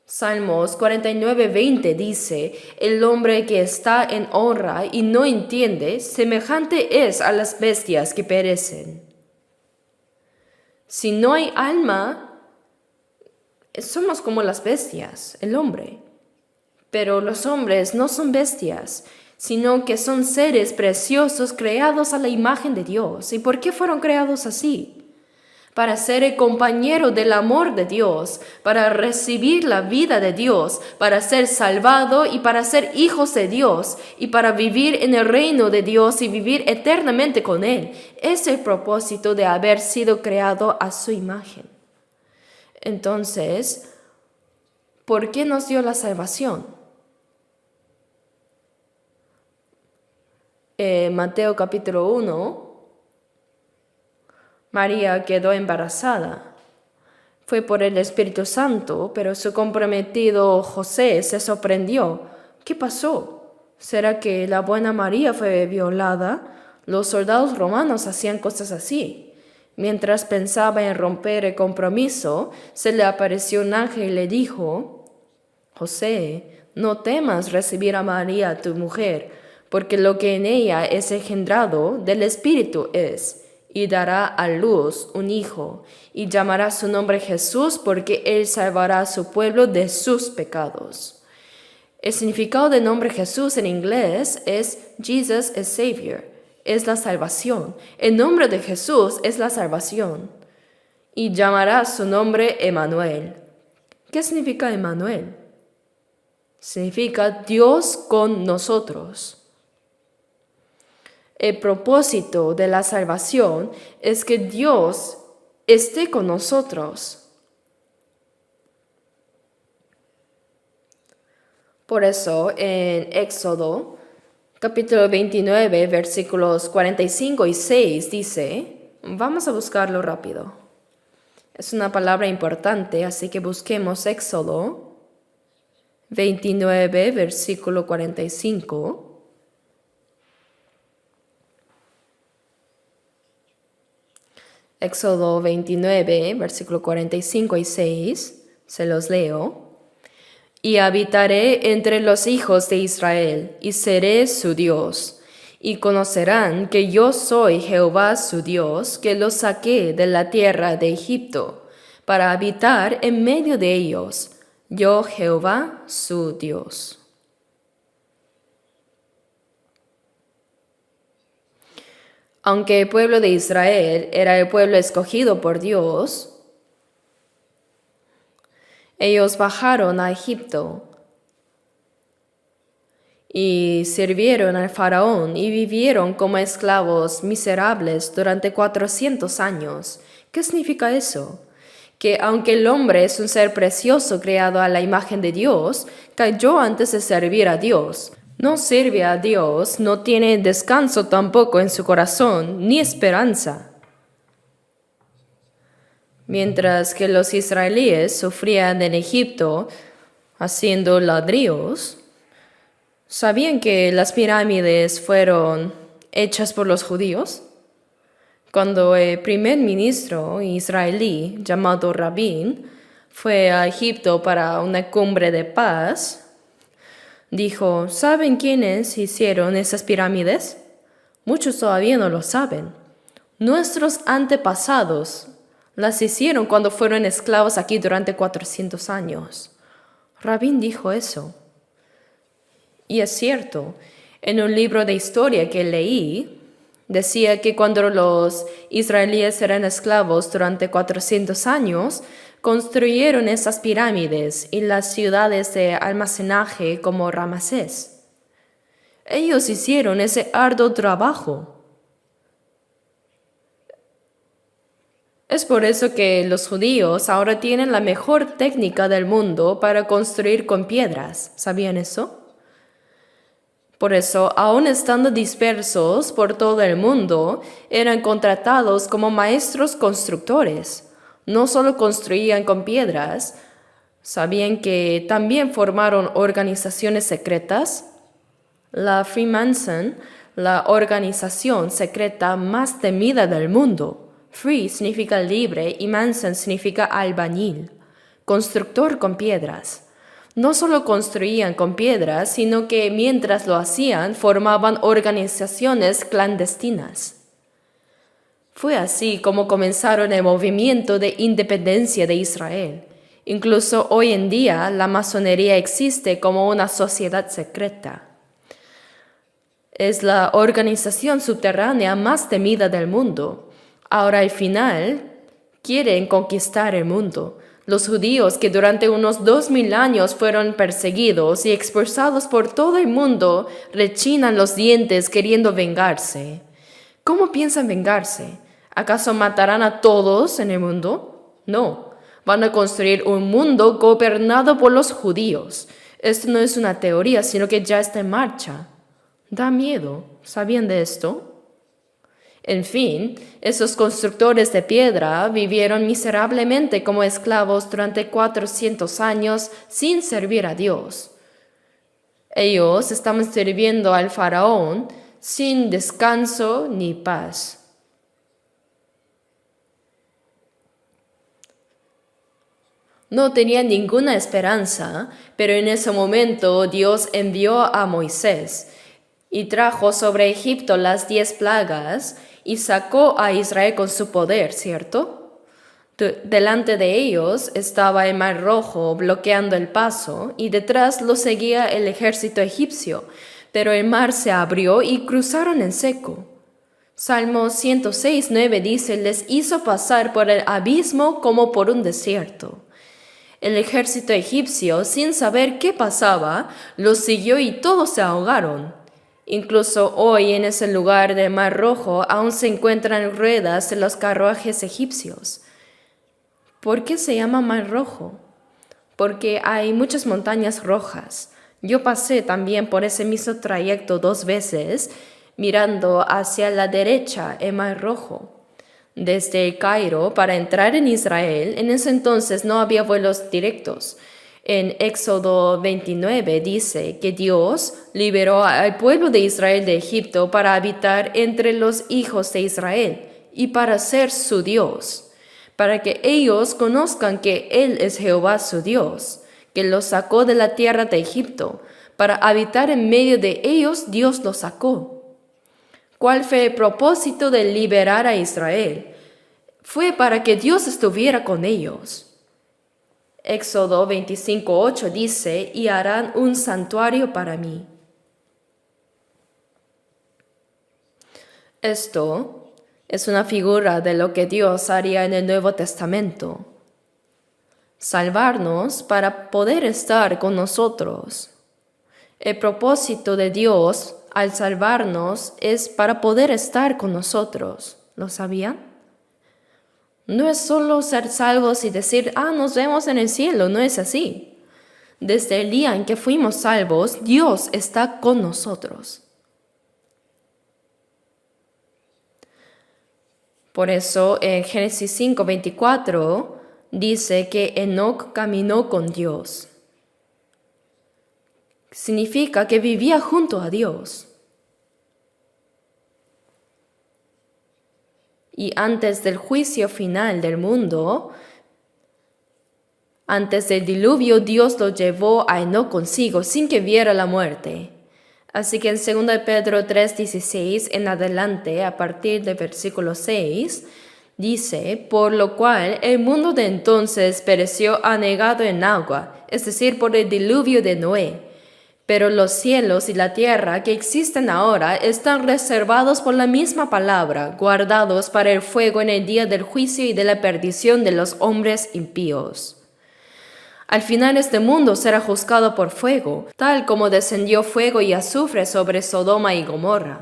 Salmos 49:20 dice, el hombre que está en honra y no entiende, semejante es a las bestias que perecen. Si no hay alma, somos como las bestias, el hombre. Pero los hombres no son bestias, sino que son seres preciosos creados a la imagen de Dios. ¿Y por qué fueron creados así? Para ser el compañero del amor de Dios, para recibir la vida de Dios, para ser salvado y para ser hijos de Dios y para vivir en el reino de Dios y vivir eternamente con Él. Es el propósito de haber sido creado a su imagen. Entonces, ¿por qué nos dio la salvación? Mateo capítulo 1. María quedó embarazada. Fue por el Espíritu Santo, pero su comprometido José se sorprendió. ¿Qué pasó? ¿Será que la buena María fue violada? Los soldados romanos hacían cosas así. Mientras pensaba en romper el compromiso, se le apareció un ángel y le dijo, José, no temas recibir a María, tu mujer, porque lo que en ella es engendrado del Espíritu es, y dará a luz un hijo, y llamará su nombre Jesús, porque él salvará a su pueblo de sus pecados. El significado del nombre Jesús en inglés es Jesus is Savior, es la salvación. El nombre de Jesús es la salvación. Y llamará su nombre Emmanuel. ¿Qué significa Emmanuel? Significa Dios con nosotros. El propósito de la salvación es que Dios esté con nosotros. Por eso, en Éxodo, capítulo 29, versículos 45 y 6, dice, vamos a buscarlo rápido. Es una palabra importante, así que busquemos Éxodo 29, versículo 45. Éxodo 29, versículo 45 y 6, se los leo. Y habitaré entre los hijos de Israel, y seré su Dios. Y conocerán que yo soy Jehová su Dios, que los saqué de la tierra de Egipto, para habitar en medio de ellos, yo Jehová su Dios. Aunque el pueblo de Israel era el pueblo escogido por Dios, ellos bajaron a Egipto y sirvieron al faraón y vivieron como esclavos miserables durante 400 años. ¿Qué significa eso? Que aunque el hombre es un ser precioso creado a la imagen de Dios, cayó antes de servir a Dios. No sirve a Dios, no tiene descanso tampoco en su corazón, ni esperanza. Mientras que los israelíes sufrían en Egipto haciendo ladrillos, ¿sabían que las pirámides fueron hechas por los judíos? Cuando el primer ministro israelí, llamado Rabín, fue a Egipto para una cumbre de paz, dijo, ¿saben quiénes hicieron esas pirámides? Muchos todavía no lo saben. Nuestros antepasados las hicieron cuando fueron esclavos aquí durante 400 años. Rabín dijo eso. Y es cierto, en un libro de historia que leí, decía que cuando los israelíes eran esclavos durante 400 años, construyeron esas pirámides y las ciudades de almacenaje como Ramsés. Ellos hicieron ese arduo trabajo. Es por eso que los judíos ahora tienen la mejor técnica del mundo para construir con piedras. ¿Sabían eso? Por eso, aun estando dispersos por todo el mundo, eran contratados como maestros constructores. No solo construían con piedras, ¿sabían que también formaron organizaciones secretas? La Freemason, la organización secreta más temida del mundo. Free significa libre y Manson significa albañil, constructor con piedras. No solo construían con piedras, sino que mientras lo hacían formaban organizaciones clandestinas. Fue así como comenzaron el movimiento de independencia de Israel. Incluso hoy en día la masonería existe como una sociedad secreta. Es la organización subterránea más temida del mundo. Ahora al final quieren conquistar el mundo. Los judíos que durante unos 2000 años fueron perseguidos y expulsados por todo el mundo rechinan los dientes queriendo vengarse. ¿Cómo piensan vengarse? ¿Acaso matarán a todos en el mundo? No, van a construir un mundo gobernado por los judíos. Esto no es una teoría, sino que ya está en marcha. Da miedo. ¿Sabían de esto? En fin, esos constructores de piedra vivieron miserablemente como esclavos durante 400 años sin servir a Dios. Ellos estaban sirviendo al faraón sin descanso ni paz. No tenían ninguna esperanza, pero en ese momento Dios envió a Moisés y trajo sobre Egipto las 10 plagas y sacó a Israel con su poder, ¿cierto? Delante de ellos estaba el Mar Rojo bloqueando el paso y detrás lo seguía el ejército egipcio, pero el mar se abrió y cruzaron en seco. Salmo 106:9 dice, les hizo pasar por el abismo como por un desierto. El ejército egipcio, sin saber qué pasaba, los siguió y todos se ahogaron. Incluso hoy en ese lugar del Mar Rojo aún se encuentran ruedas de los carruajes egipcios. ¿Por qué se llama Mar Rojo? Porque hay muchas montañas rojas. Yo pasé también por ese mismo trayecto 2 veces, mirando hacia la derecha el Mar Rojo. Desde el Cairo, para entrar en Israel, en ese entonces no había vuelos directos. En Éxodo 29 dice que Dios liberó al pueblo de Israel de Egipto para habitar entre los hijos de Israel y para ser su Dios, para que ellos conozcan que Él es Jehová su Dios, que los sacó de la tierra de Egipto. Para habitar en medio de ellos, Dios los sacó. ¿Cuál fue el propósito de liberar a Israel? Fue para que Dios estuviera con ellos. Éxodo 25:8 dice, y harán un santuario para mí. Esto es una figura de lo que Dios haría en el Nuevo Testamento. Salvarnos para poder estar con nosotros. El propósito de Dios al salvarnos es para poder estar con nosotros. ¿Lo sabían? No es solo ser salvos y decir, nos vemos en el cielo, no es así. Desde el día en que fuimos salvos, Dios está con nosotros. Por eso en Génesis 5:24 dice que Enoc caminó con Dios. Significa que vivía junto a Dios. Y antes del juicio final del mundo, antes del diluvio, Dios lo llevó a Enoc consigo sin que viera la muerte. Así que en 2 Pedro 3:16 en adelante, a partir del versículo 6, dice, por lo cual el mundo de entonces pereció anegado en agua, es decir, por el diluvio de Noé. Pero los cielos y la tierra que existen ahora están reservados por la misma palabra, guardados para el fuego en el día del juicio y de la perdición de los hombres impíos. Al final este mundo será juzgado por fuego, tal como descendió fuego y azufre sobre Sodoma y Gomorra.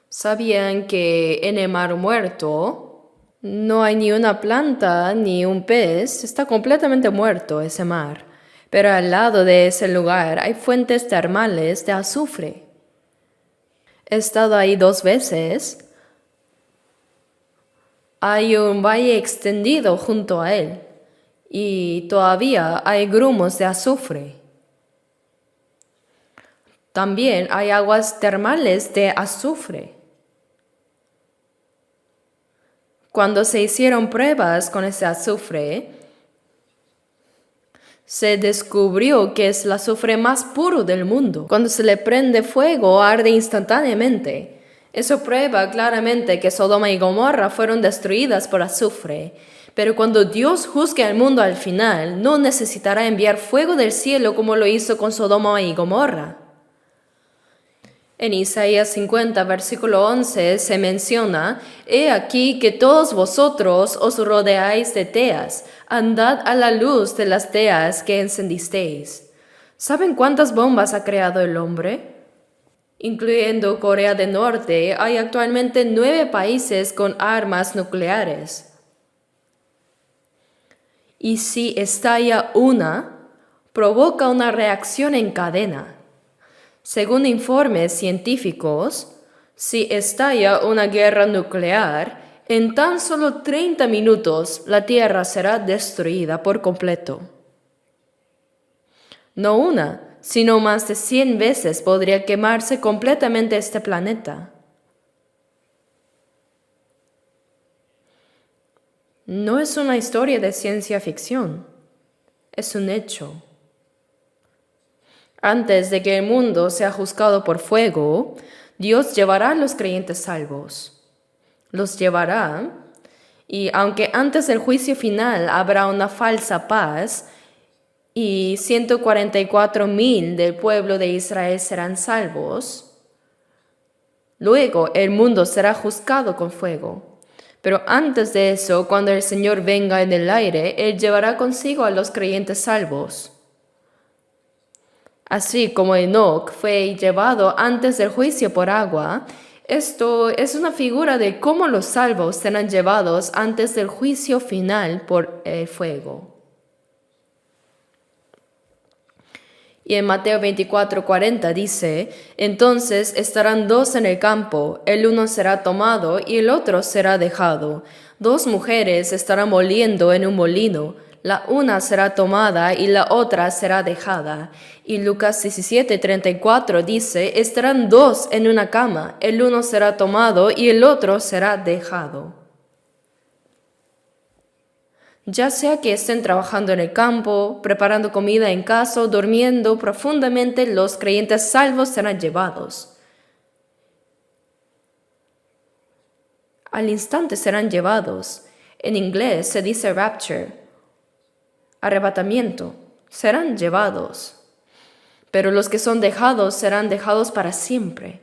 ¿Sabían que en el Mar Muerto no hay ni una planta ni un pez? Está completamente muerto ese mar. Pero al lado de ese lugar hay fuentes termales de azufre. He estado ahí 2 veces. Hay un valle extendido junto a él y todavía hay grumos de azufre. También hay aguas termales de azufre. Cuando se hicieron pruebas con ese azufre, Se descubrió que es el azufre más puro del mundo. Cuando se le prende fuego, arde instantáneamente. Eso prueba claramente que Sodoma y Gomorra fueron destruidas por azufre. Pero cuando Dios juzgue al mundo al final, no necesitará enviar fuego del cielo como lo hizo con Sodoma y Gomorra. En Isaías 50, versículo 11, se menciona: «He aquí que todos vosotros os rodeáis de teas, andad a la luz de las teas que encendisteis». ¿Saben cuántas bombas ha creado el hombre? Incluyendo Corea del Norte, hay actualmente 9 países con armas nucleares. Y si estalla una, provoca una reacción en cadena. Según informes científicos, si estalla una guerra nuclear, en tan solo 30 minutos la Tierra será destruida por completo. No una, sino más de 100 veces podría quemarse completamente este planeta. No es una historia de ciencia ficción, es un hecho. Antes de que el mundo sea juzgado por fuego, Dios llevará a los creyentes salvos. Los llevará, y aunque antes del juicio final habrá una falsa paz, y 144,000 del pueblo de Israel serán salvos, luego el mundo será juzgado con fuego. Pero antes de eso, cuando el Señor venga en el aire, Él llevará consigo a los creyentes salvos. Así como Enoc fue llevado antes del juicio por agua, esto es una figura de cómo los salvos serán llevados antes del juicio final por el fuego. Y en Mateo 24:40 dice: «Entonces estarán 2 en el campo, el uno será tomado y el otro será dejado. 2 mujeres estarán moliendo en un molino, la una será tomada y la otra será dejada». Y Lucas 17:34 dice: «Estarán 2 en una cama, el uno será tomado y el otro será dejado». Ya sea que estén trabajando en el campo, preparando comida en casa o durmiendo profundamente, los creyentes salvos serán llevados. Al instante serán llevados. En inglés se dice rapture, arrebatamiento. Serán llevados. Pero los que son dejados serán dejados para siempre.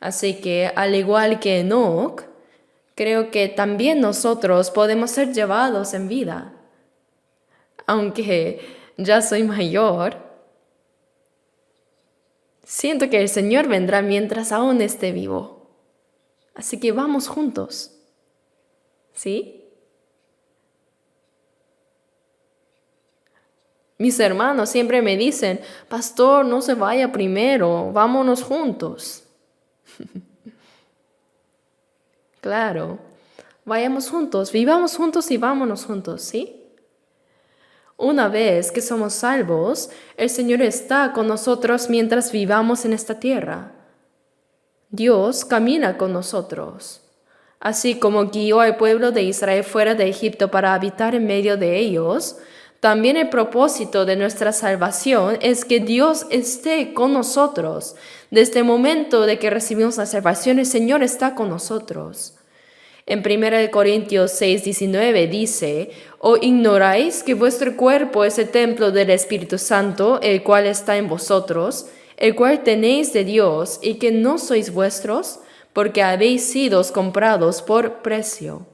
Así que, al igual que Enoc, creo que también nosotros podemos ser llevados en vida. Aunque ya soy mayor, siento que el Señor vendrá mientras aún esté vivo. Así que vamos juntos. ¿Sí? Mis hermanos siempre me dicen: «Pastor, no se vaya primero, vámonos juntos». Claro, vayamos juntos, vivamos juntos y vámonos juntos, ¿sí? Una vez que somos salvos, el Señor está con nosotros mientras vivamos en esta tierra. Dios camina con nosotros. Así como guió al pueblo de Israel fuera de Egipto para habitar en medio de ellos, también el propósito de nuestra salvación es que Dios esté con nosotros. Desde el momento de que recibimos la salvación, el Señor está con nosotros. En 1 Corintios 6:19 dice: «¿O ignoráis que vuestro cuerpo es el templo del Espíritu Santo, el cual está en vosotros, el cual tenéis de Dios, y que no sois vuestros, porque habéis sido comprados por precio?»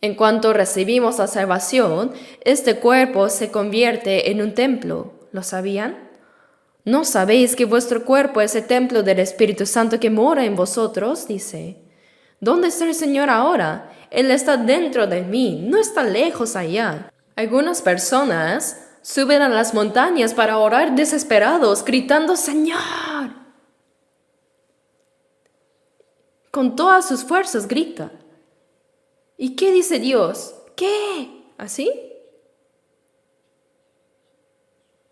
En cuanto recibimos la salvación, este cuerpo se convierte en un templo. ¿Lo sabían? ¿No sabéis que vuestro cuerpo es el templo del Espíritu Santo que mora en vosotros? Dice. ¿Dónde está el Señor ahora? Él está dentro de mí, no está lejos allá. Algunas personas suben a las montañas para orar desesperados, gritando: «Señor». Con todas sus fuerzas grita. ¿Y qué dice Dios? ¿Qué? ¿Así?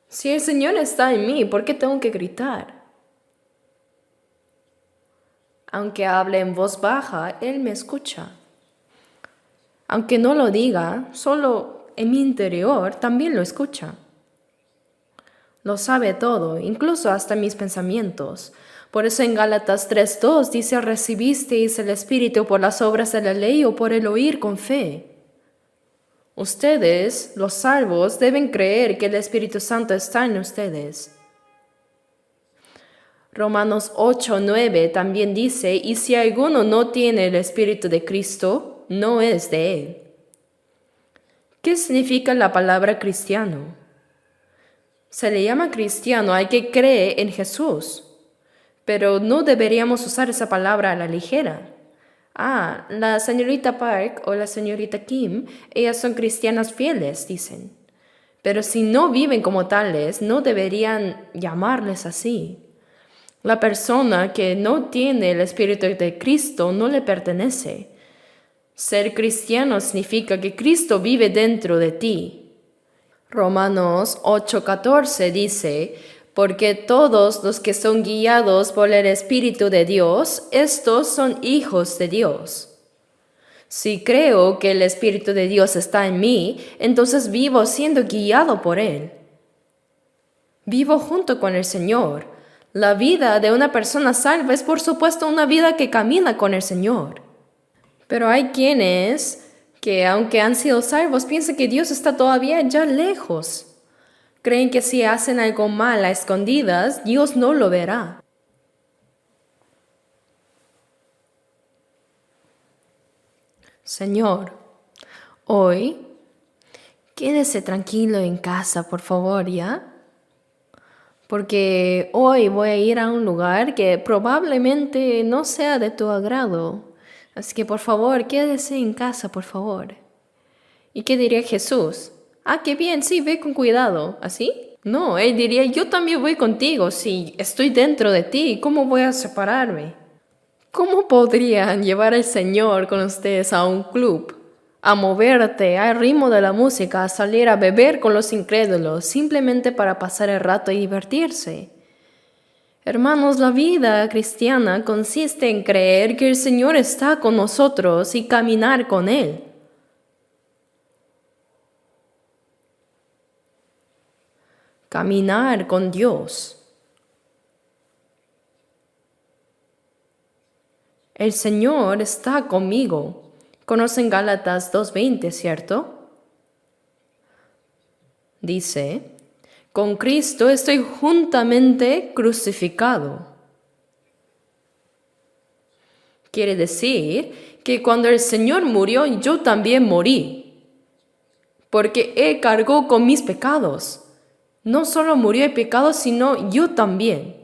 Si el Señor está en mí, ¿por qué tengo que gritar? Aunque hable en voz baja, Él me escucha. Aunque no lo diga, solo en mi interior también lo escucha. Lo sabe todo, incluso hasta mis pensamientos. Por eso en Gálatas 3:2 dice: recibisteis el Espíritu por las obras de la ley o por el oír con fe. Ustedes, los salvos, deben creer que el Espíritu Santo está en ustedes. Romanos 8:9 también dice: y si alguno no tiene el Espíritu de Cristo, no es de Él. ¿Qué significa la palabra cristiano? Se le llama cristiano al que cree en Jesús, pero no deberíamos usar esa palabra a la ligera. La señorita Park o la señorita Kim, ellas son cristianas fieles, dicen. Pero si no viven como tales, no deberían llamarles así. La persona que no tiene el Espíritu de Cristo no le pertenece. Ser cristiano significa que Cristo vive dentro de ti. Romanos 8:14 dice: porque todos los que son guiados por el Espíritu de Dios, estos son hijos de Dios. Si creo que el Espíritu de Dios está en mí, entonces vivo siendo guiado por Él. Vivo junto con el Señor. La vida de una persona salva es, por supuesto, una vida que camina con el Señor. Pero hay quienes que, aunque han sido salvos, piensan que Dios está todavía ya lejos. Creen que si hacen algo mal a escondidas, Dios no lo verá. Señor, hoy, quédese tranquilo en casa, por favor, ¿ya? Porque hoy voy a ir a un lugar que probablemente no sea de tu agrado. Así que por favor, quédese en casa, por favor. ¿Y qué diría Jesús? Qué bien, sí, ve con cuidado. ¿Así? No, Él diría: yo también voy contigo. Si estoy dentro de ti, ¿cómo voy a separarme? ¿Cómo podrían llevar al Señor con ustedes a un club, a moverte al ritmo de la música, a salir a beber con los incrédulos, simplemente para pasar el rato y divertirse? Hermanos, la vida cristiana consiste en creer que el Señor está con nosotros y caminar con Él. Caminar con Dios. El Señor está conmigo. ¿Conocen Gálatas 2:20, cierto? Dice: con Cristo estoy juntamente crucificado. Quiere decir que cuando el Señor murió, yo también morí, porque Él cargó con mis pecados. No solo murió el pecado, sino yo también.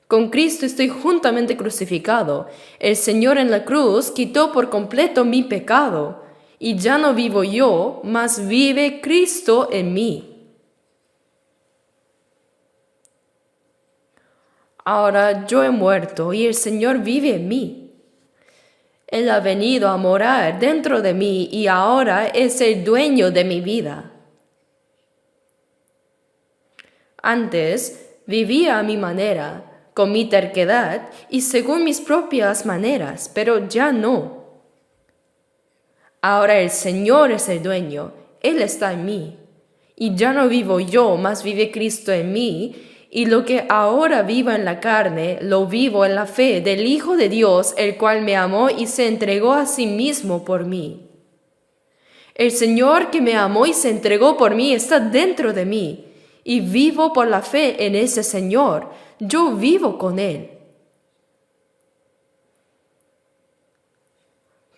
Con Cristo estoy juntamente crucificado. El Señor en la cruz quitó por completo mi pecado, y ya no vivo yo, mas vive Cristo en mí. Ahora yo he muerto y el Señor vive en mí. Él ha venido a morar dentro de mí y ahora es el dueño de mi vida. Antes vivía a mi manera, con mi terquedad y según mis propias maneras, pero ya no. Ahora el Señor es el dueño, Él está en mí. Y ya no vivo yo, mas vive Cristo en mí, y lo que ahora vivo en la carne, lo vivo en la fe del Hijo de Dios, el cual me amó y se entregó a sí mismo por mí. El Señor que me amó y se entregó por mí está dentro de mí, y vivo por la fe en ese Señor. Yo vivo con Él.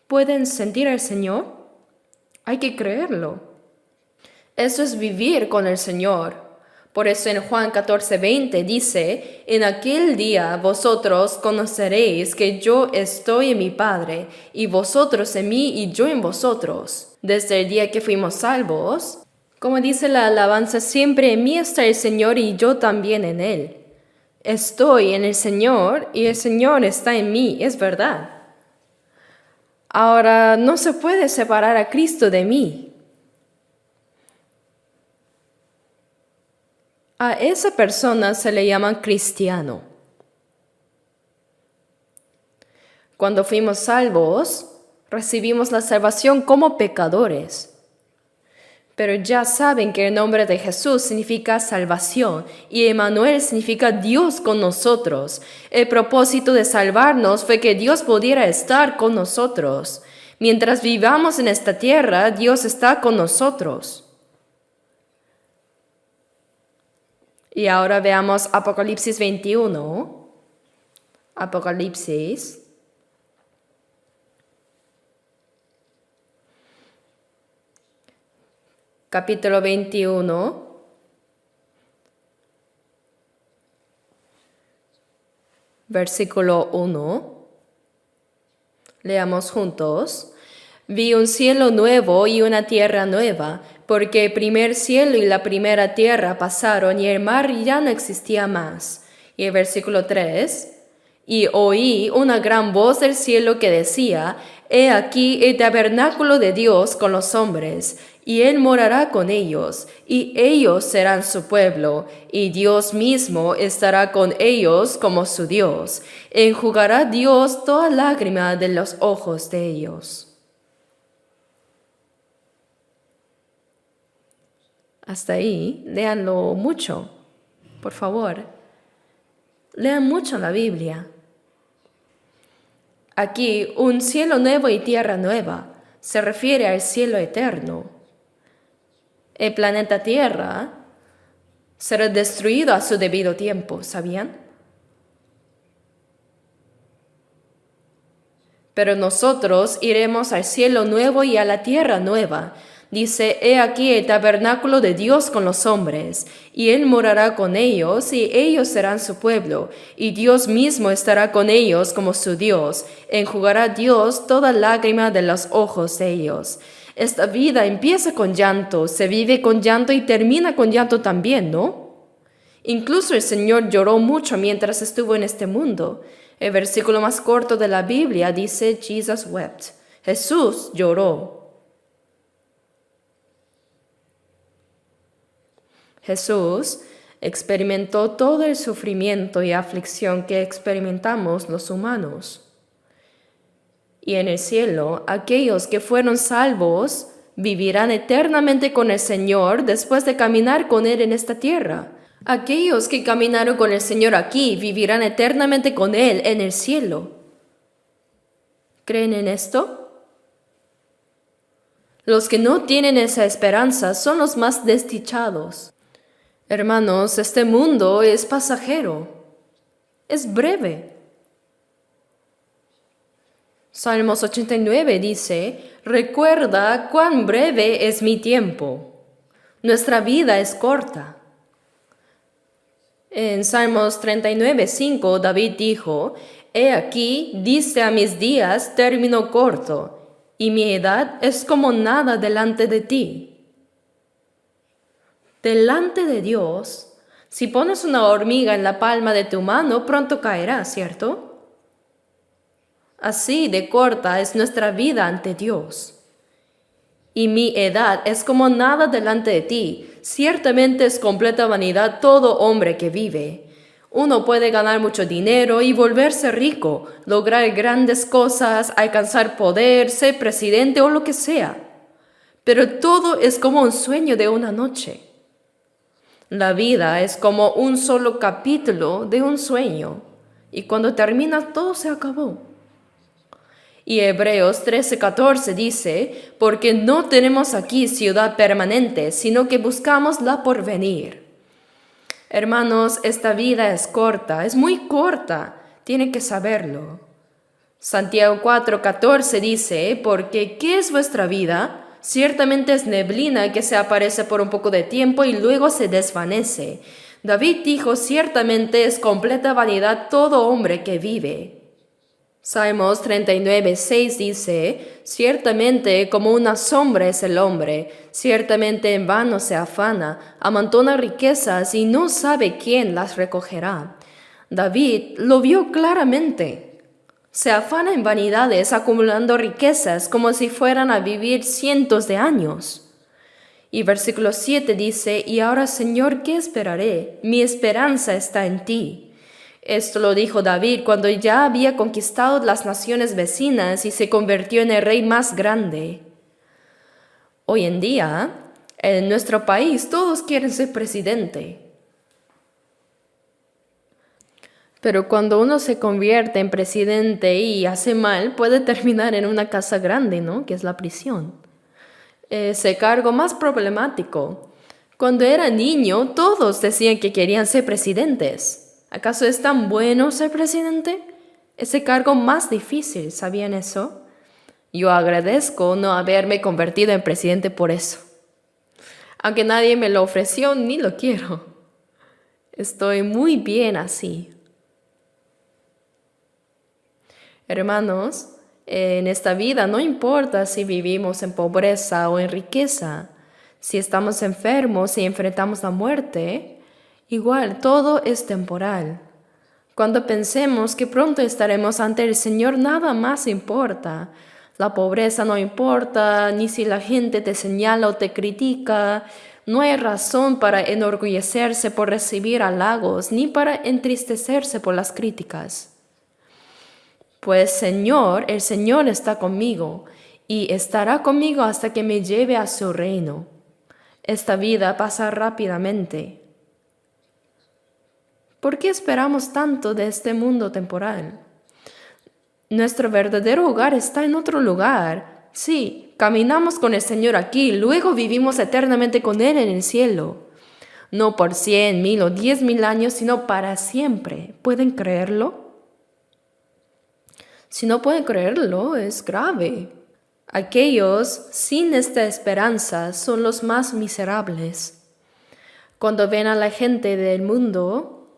¿Pueden sentir al Señor? Hay que creerlo. Eso es vivir con el Señor. Por eso en Juan 14:20 dice: en aquel día vosotros conoceréis que yo estoy en mi Padre, y vosotros en mí y yo en vosotros. Desde el día que fuimos salvos, como dice la alabanza, siempre en mí está el Señor y yo también en Él. Estoy en el Señor y el Señor está en mí, es verdad. Ahora, no se puede separar a Cristo de mí. A esa persona se le llama cristiano. Cuando fuimos salvos, recibimos la salvación como pecadores. Pero ya saben que el nombre de Jesús significa salvación y Emmanuel significa Dios con nosotros. El propósito de salvarnos fue que Dios pudiera estar con nosotros. Mientras vivamos en esta tierra, Dios está con nosotros. Y ahora veamos Apocalipsis 21. Apocalipsis. Capítulo 21. Versículo 1. Leamos juntos. Vi un cielo nuevo y una tierra nueva, porque el primer cielo y la primera tierra pasaron y el mar ya no existía más. Y el versículo 3. Y oí una gran voz del cielo que decía: He aquí el tabernáculo de Dios con los hombres, y Él morará con ellos, y ellos serán su pueblo, y Dios mismo estará con ellos como su Dios. Enjugará Dios toda lágrima de los ojos de ellos. Hasta ahí, léanlo mucho, por favor. Lean mucho la Biblia. Aquí, un cielo nuevo y tierra nueva se refiere al cielo eterno. El planeta Tierra será destruido a su debido tiempo, ¿sabían? Pero nosotros iremos al cielo nuevo y a la tierra nueva. Dice: He aquí el tabernáculo de Dios con los hombres, y Él morará con ellos, y ellos serán su pueblo, y Dios mismo estará con ellos como su Dios. Enjugará Dios toda lágrima de los ojos de ellos. Esta vida empieza con llanto, se vive con llanto y termina con llanto también, ¿no? Incluso el Señor lloró mucho mientras estuvo en este mundo. El versículo más corto de la Biblia dice: Jesus wept. Jesús lloró. Jesús experimentó todo el sufrimiento y aflicción que experimentamos los humanos. Y en el cielo, aquellos que fueron salvos vivirán eternamente con el Señor después de caminar con Él en esta tierra. Aquellos que caminaron con el Señor aquí vivirán eternamente con Él en el cielo. ¿Creen en esto? Los que no tienen esa esperanza son los más desdichados. Hermanos, este mundo es pasajero, es breve. Salmos 89 dice: Recuerda cuán breve es mi tiempo. Nuestra vida es corta. En Salmos 39:5 David dijo: He aquí, diste a mis días término corto, y mi edad es como nada delante de ti. Delante de Dios, si pones una hormiga en la palma de tu mano, pronto caerá, ¿cierto? Así de corta es nuestra vida ante Dios. Y mi edad es como nada delante de ti. Ciertamente es completa vanidad todo hombre que vive. Uno puede ganar mucho dinero y volverse rico, lograr grandes cosas, alcanzar poder, ser presidente o lo que sea. Pero todo es como un sueño de una noche. La vida es como un solo capítulo de un sueño, y cuando termina todo se acabó. Y Hebreos 13:14 dice: Porque no tenemos aquí ciudad permanente, sino que buscamos la porvenir. Hermanos, esta vida es corta, es muy corta, tienen que saberlo. Santiago 4:14 dice: Porque ¿qué es vuestra vida? Ciertamente es neblina que se aparece por un poco de tiempo y luego se desvanece. David dijo: Ciertamente es completa vanidad todo hombre que vive. Salmos 39:6 dice: Ciertamente como una sombra es el hombre, ciertamente en vano se afana, amontona riquezas y no sabe quién las recogerá. David lo vio claramente. Se afana en vanidades acumulando riquezas como si fueran a vivir cientos de años. Y versículo 7 dice: Y ahora, Señor, ¿qué esperaré? Mi esperanza está en ti. Esto lo dijo David cuando ya había conquistado las naciones vecinas y se convirtió en el rey más grande. Hoy en día, en nuestro país todos quieren ser presidente. Pero cuando uno se convierte en presidente y hace mal, puede terminar en una casa grande, ¿no? Que es la prisión. Ese cargo más problemático. Cuando era niño, todos decían que querían ser presidentes. ¿Acaso es tan bueno ser presidente? Ese cargo más difícil, ¿sabían eso? Yo agradezco no haberme convertido en presidente por eso. Aunque nadie me lo ofreció, ni lo quiero. Estoy muy bien así. Hermanos, en esta vida no importa si vivimos en pobreza o en riqueza, si estamos enfermos y enfrentamos la muerte, igual todo es temporal. Cuando pensemos que pronto estaremos ante el Señor, nada más importa. La pobreza no importa, ni si la gente te señala o te critica. No hay razón para enorgullecerse por recibir halagos, ni para entristecerse por las críticas. Pues el Señor está conmigo y estará conmigo hasta que me lleve a su reino. Esta vida pasa rápidamente. ¿Por qué esperamos tanto de este mundo temporal? Nuestro verdadero hogar está en otro lugar. Sí, caminamos con el Señor aquí, luego vivimos eternamente con Él en el cielo. No por 100, 1000 o 10,000 años, sino para siempre. ¿Pueden creerlo? Si no pueden creerlo, es grave. Aquellos sin esta esperanza son los más miserables. Cuando ven a la gente del mundo,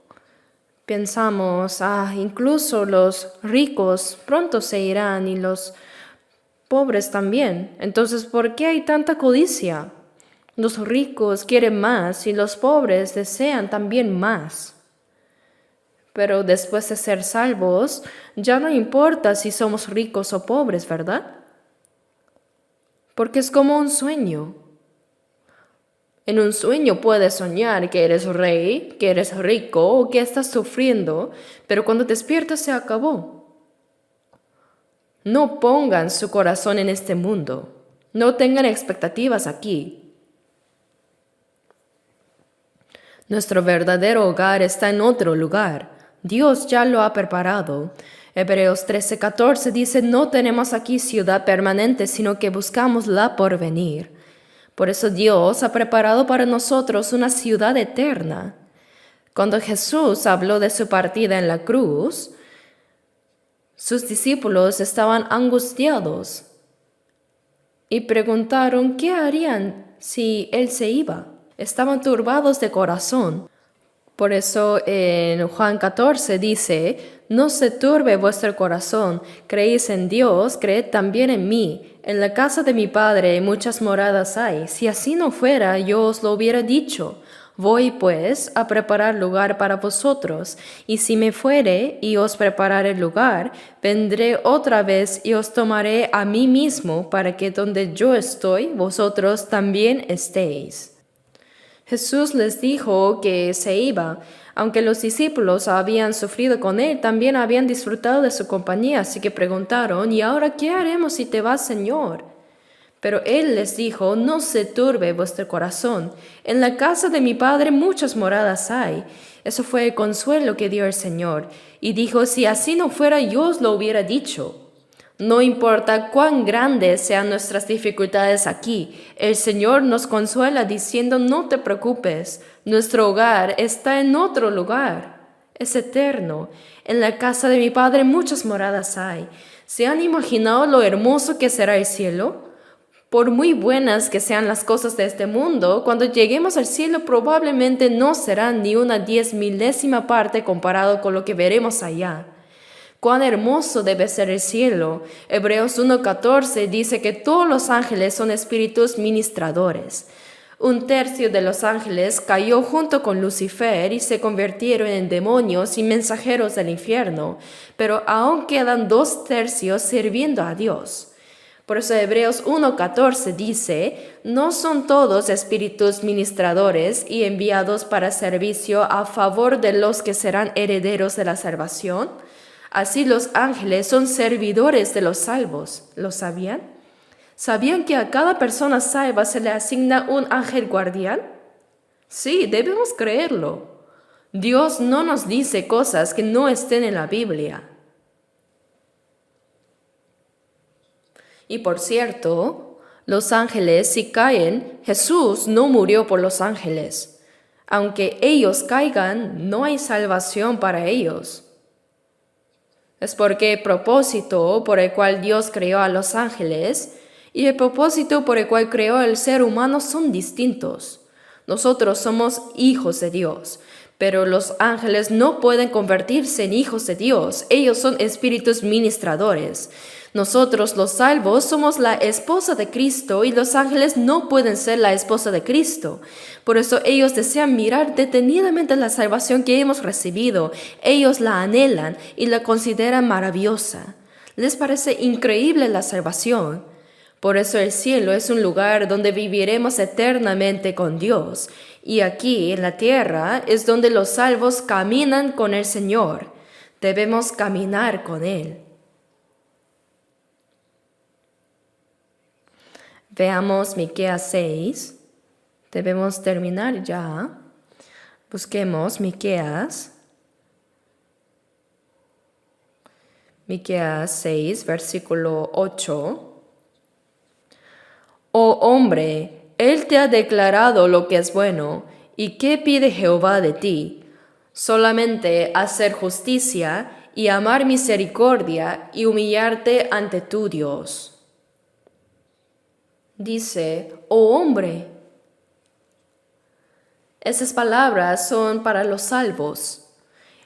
pensamos, incluso los ricos pronto se irán y los pobres también. Entonces, ¿por qué hay tanta codicia? Los ricos quieren más y los pobres desean también más. Pero después de ser salvos, ya no importa si somos ricos o pobres, ¿verdad? Porque es como un sueño. En un sueño puedes soñar que eres rey, que eres rico o que estás sufriendo, pero cuando despiertas se acabó. No pongan su corazón en este mundo. No tengan expectativas aquí. Nuestro verdadero hogar está en otro lugar. Dios ya lo ha preparado. Hebreos 13:14 dice, no tenemos aquí ciudad permanente, sino que buscamos la porvenir. Por eso Dios ha preparado para nosotros una ciudad eterna. Cuando Jesús habló de su partida en la cruz, sus discípulos estaban angustiados y preguntaron qué harían si Él se iba. Estaban turbados de corazón. Por eso en Juan 14 dice, no se turbe vuestro corazón, creéis en Dios, creed también en mí. En la casa de mi Padre muchas moradas hay. Si así no fuera, yo os lo hubiera dicho. Voy pues a preparar lugar para vosotros, y si me fuere y os preparare lugar, vendré otra vez y os tomaré a mí mismo, para que donde yo estoy, vosotros también estéis. Jesús les dijo que se iba. Aunque los discípulos habían sufrido con él, también habían disfrutado de su compañía, así que preguntaron, ¿y ahora qué haremos si te vas, Señor? Pero él les dijo, no se turbe vuestro corazón. En la casa de mi Padre muchas moradas hay. Eso fue el consuelo que dio el Señor. Y dijo, si así no fuera, yo os lo hubiera dicho. No importa cuán grandes sean nuestras dificultades aquí, el Señor nos consuela diciendo, no te preocupes, nuestro hogar está en otro lugar, es eterno. En la casa de mi Padre muchas moradas hay. ¿Se han imaginado lo hermoso que será el cielo? Por muy buenas que sean las cosas de este mundo, cuando lleguemos al cielo probablemente no serán ni una 10,000ª parte comparado con lo que veremos allá. Cuán hermoso debe ser el cielo. Hebreos 1:14 dice que todos los ángeles son espíritus ministradores. 1/3 de los ángeles cayó junto con Lucifer y se convirtieron en demonios y mensajeros del infierno, pero aún quedan 2/3 sirviendo a Dios. Por eso Hebreos 1:14 dice, no son todos espíritus ministradores y enviados para servicio a favor de los que serán herederos de la salvación. Así los ángeles son servidores de los salvos. ¿Lo sabían? ¿Sabían que a cada persona salva se le asigna un ángel guardián? Sí, debemos creerlo. Dios no nos dice cosas que no estén en la Biblia. Y por cierto, los ángeles si caen, Jesús no murió por los ángeles. Aunque ellos caigan, no hay salvación para ellos. Es porque el propósito por el cual Dios creó a los ángeles y el propósito por el cual creó al ser humano son distintos. Nosotros somos hijos de Dios, pero los ángeles no pueden convertirse en hijos de Dios. Ellos son espíritus ministradores. Nosotros, los salvos, somos la esposa de Cristo y los ángeles no pueden ser la esposa de Cristo. Por eso ellos desean mirar detenidamente la salvación que hemos recibido. Ellos la anhelan y la consideran maravillosa. Les parece increíble la salvación. Por eso el cielo es un lugar donde viviremos eternamente con Dios. Y aquí, en la tierra, es donde los salvos caminan con el Señor. Debemos caminar con Él. Veamos Miqueas 6. Debemos terminar ya. Busquemos Miqueas 6, versículo 8. Oh hombre, Él te ha declarado lo que es bueno, ¿y qué pide Jehová de ti? Solamente hacer justicia y amar misericordia y humillarte ante tu Dios. Dice, oh hombre. Esas palabras son para los salvos.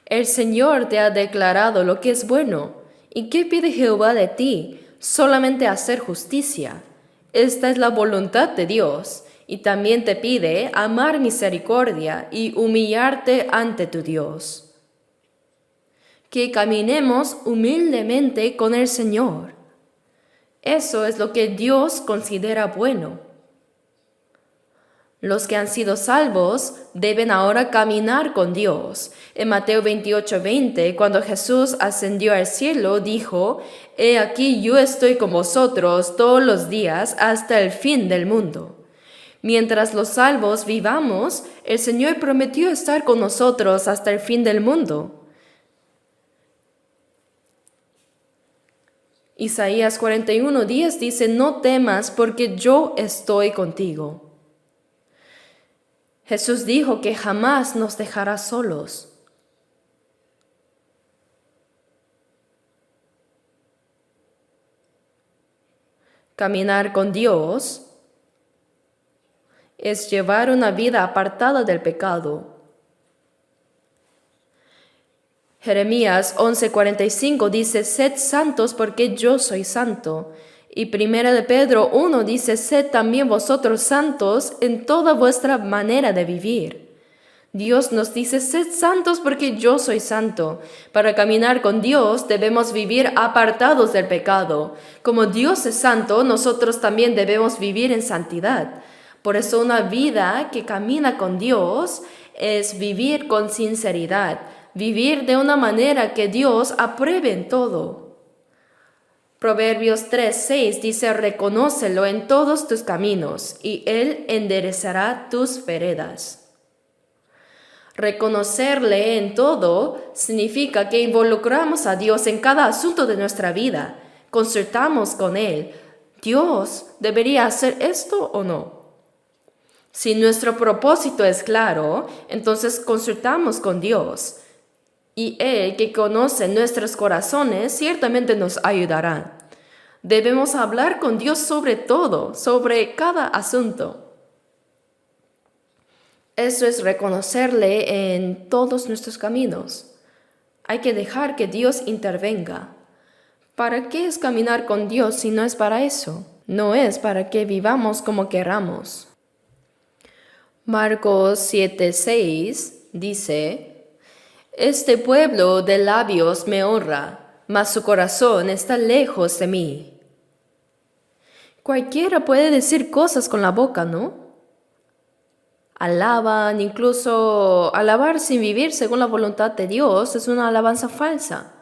El Señor te ha declarado lo que es bueno. ¿Y qué pide Jehová de ti? Solamente hacer justicia. Esta es la voluntad de Dios. Y también te pide amar misericordia y humillarte ante tu Dios. Que caminemos humildemente con el Señor. Eso es lo que Dios considera bueno. Los que han sido salvos deben ahora caminar con Dios. En Mateo 28:20, cuando Jesús ascendió al cielo, dijo, «He aquí yo estoy con vosotros todos los días hasta el fin del mundo». Mientras los salvos vivamos, el Señor prometió estar con nosotros hasta el fin del mundo. Isaías 41:10 dice, no temas porque yo estoy contigo. Jesús dijo que jamás nos dejará solos. Caminar con Dios es llevar una vida apartada del pecado. Jeremías 11:45 dice, sed santos porque yo soy santo. Y 1 de Pedro 1 dice, sed también vosotros santos en toda vuestra manera de vivir. Dios nos dice, sed santos porque yo soy santo. Para caminar con Dios debemos vivir apartados del pecado. Como Dios es santo, nosotros también debemos vivir en santidad. Por eso una vida que camina con Dios es vivir con sinceridad. Vivir de una manera que Dios apruebe en todo. Proverbios 3:6 dice, reconócelo en todos tus caminos, y Él enderezará tus veredas. Reconocerle en todo significa que involucramos a Dios en cada asunto de nuestra vida. Consultamos con Él. ¿Dios debería hacer esto o no? Si nuestro propósito es claro, entonces consultamos con Dios. Y Él, que conoce nuestros corazones, ciertamente nos ayudará. Debemos hablar con Dios sobre todo, sobre cada asunto. Eso es reconocerle en todos nuestros caminos. Hay que dejar que Dios intervenga. ¿Para qué es caminar con Dios si no es para eso? No es para que vivamos como queramos. Marcos 7:6 dice, este pueblo de labios me honra, mas su corazón está lejos de mí. Cualquiera puede decir cosas con la boca, ¿no? Alaban, incluso alabar sin vivir según la voluntad de Dios es una alabanza falsa.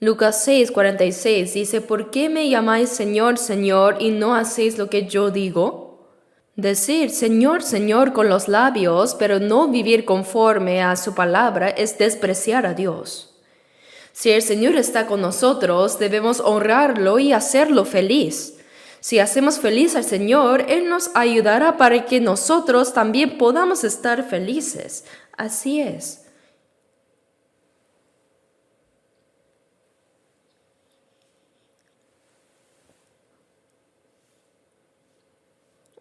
Lucas 6:46 dice, ¿por qué me llamáis Señor, Señor, y no hacéis lo que yo digo? Decir Señor, Señor con los labios, pero no vivir conforme a su palabra es despreciar a Dios. Si el Señor está con nosotros, debemos honrarlo y hacerlo feliz. Si hacemos feliz al Señor, Él nos ayudará para que nosotros también podamos estar felices. Así es.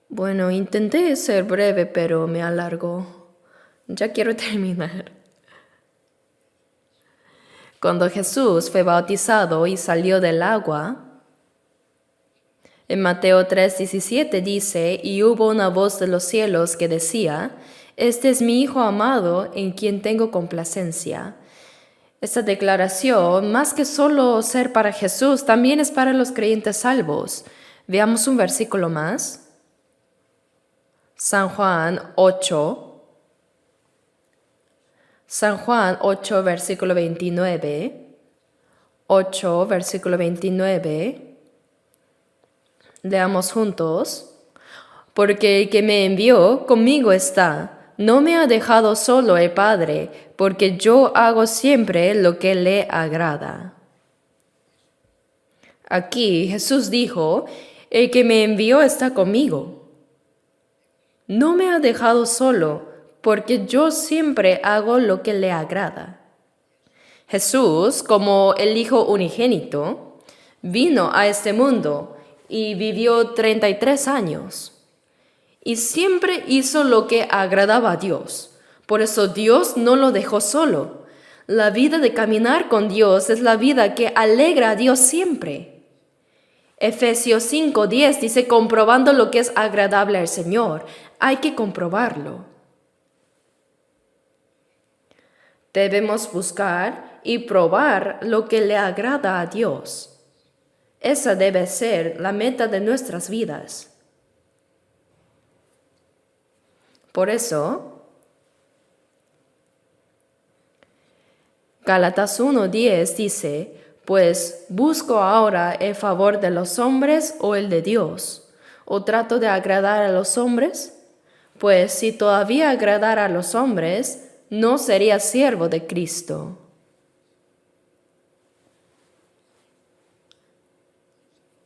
Bueno, intenté ser breve, pero me alargó. Ya quiero terminar. Cuando Jesús fue bautizado y salió del agua, en Mateo 3:17 dice, y hubo una voz de los cielos que decía, este es mi Hijo amado en quien tengo complacencia. Esta declaración, más que solo ser para Jesús, también es para los creyentes salvos. Veamos un versículo más. San Juan 8, versículo 29. 8, versículo 29. Leamos juntos. Porque el que me envió conmigo está. No me ha dejado solo el Padre, porque yo hago siempre lo que le agrada. Aquí Jesús dijo, el que me envió está conmigo. No me ha dejado solo, porque yo siempre hago lo que le agrada. Jesús, como el Hijo unigénito, vino a este mundo y vivió 33 años. Y siempre hizo lo que agradaba a Dios. Por eso Dios no lo dejó solo. La vida de caminar con Dios es la vida que alegra a Dios siempre. Efesios 5:10 dice, comprobando lo que es agradable al Señor. Hay que comprobarlo. Debemos buscar y probar lo que le agrada a Dios. Esa debe ser la meta de nuestras vidas. Por eso, Gálatas 1:10 dice, pues busco ahora el favor de los hombres o el de Dios, o trato de agradar a los hombres, pues si todavía agradara a los hombres, no sería siervo de Cristo.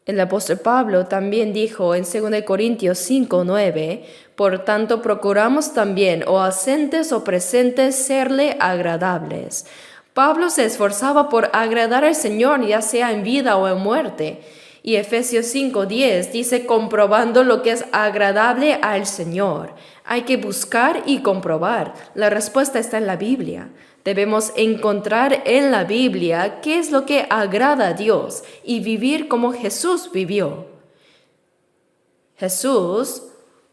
El apóstol Pablo también dijo en 2 Corintios 5:9, por tanto procuramos también, o ausentes o presentes, serle agradables. Pablo se esforzaba por agradar al Señor, ya sea en vida o en muerte. Y Efesios 5:10 dice, comprobando lo que es agradable al Señor. Hay que buscar y comprobar. La respuesta está en la Biblia. Debemos encontrar en la Biblia qué es lo que agrada a Dios y vivir como Jesús vivió. Jesús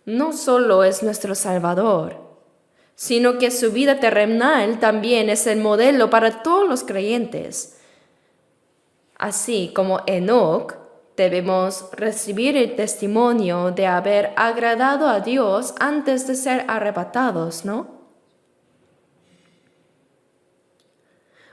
no solo es nuestro Salvador, sino que su vida terrenal también es el modelo para todos los creyentes. Así como Enoc, debemos recibir el testimonio de haber agradado a Dios antes de ser arrebatados, ¿no?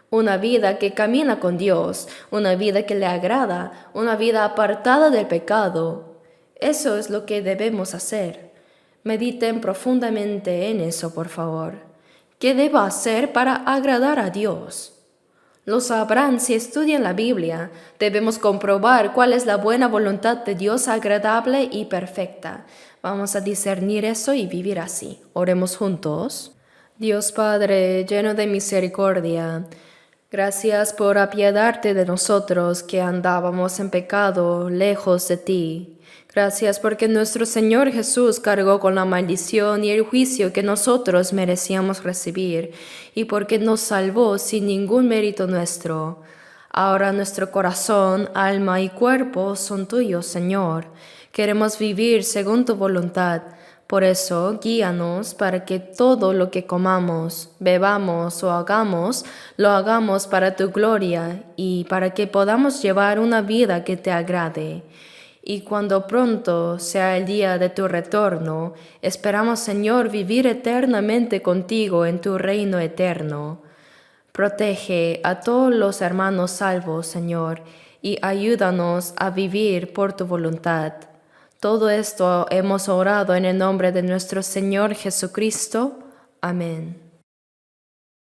Una vida que camina con Dios, una vida que le agrada, una vida apartada del pecado. Eso es lo que debemos hacer. Mediten profundamente en eso, por favor. ¿Qué debo hacer para agradar a Dios? Lo sabrán si estudian la Biblia. Debemos comprobar cuál es la buena voluntad de Dios agradable y perfecta. Vamos a discernir eso y vivir así. Oremos juntos. Dios Padre, lleno de misericordia, gracias por apiadarte de nosotros que andábamos en pecado lejos de ti. Gracias porque nuestro Señor Jesús cargó con la maldición y el juicio que nosotros merecíamos recibir y porque nos salvó sin ningún mérito nuestro. Ahora nuestro corazón, alma y cuerpo son tuyos, Señor. Queremos vivir según tu voluntad. Por eso, guíanos para que todo lo que comamos, bebamos o hagamos, lo hagamos para tu gloria y para que podamos llevar una vida que te agrade. y cuando pronto sea el día de tu retorno, esperamos, Señor, vivir eternamente contigo en tu reino eterno. Protege a todos los hermanos salvos, Señor, y ayúdanos a vivir por tu voluntad. Todo esto hemos orado en el nombre de nuestro Señor Jesucristo. Amén.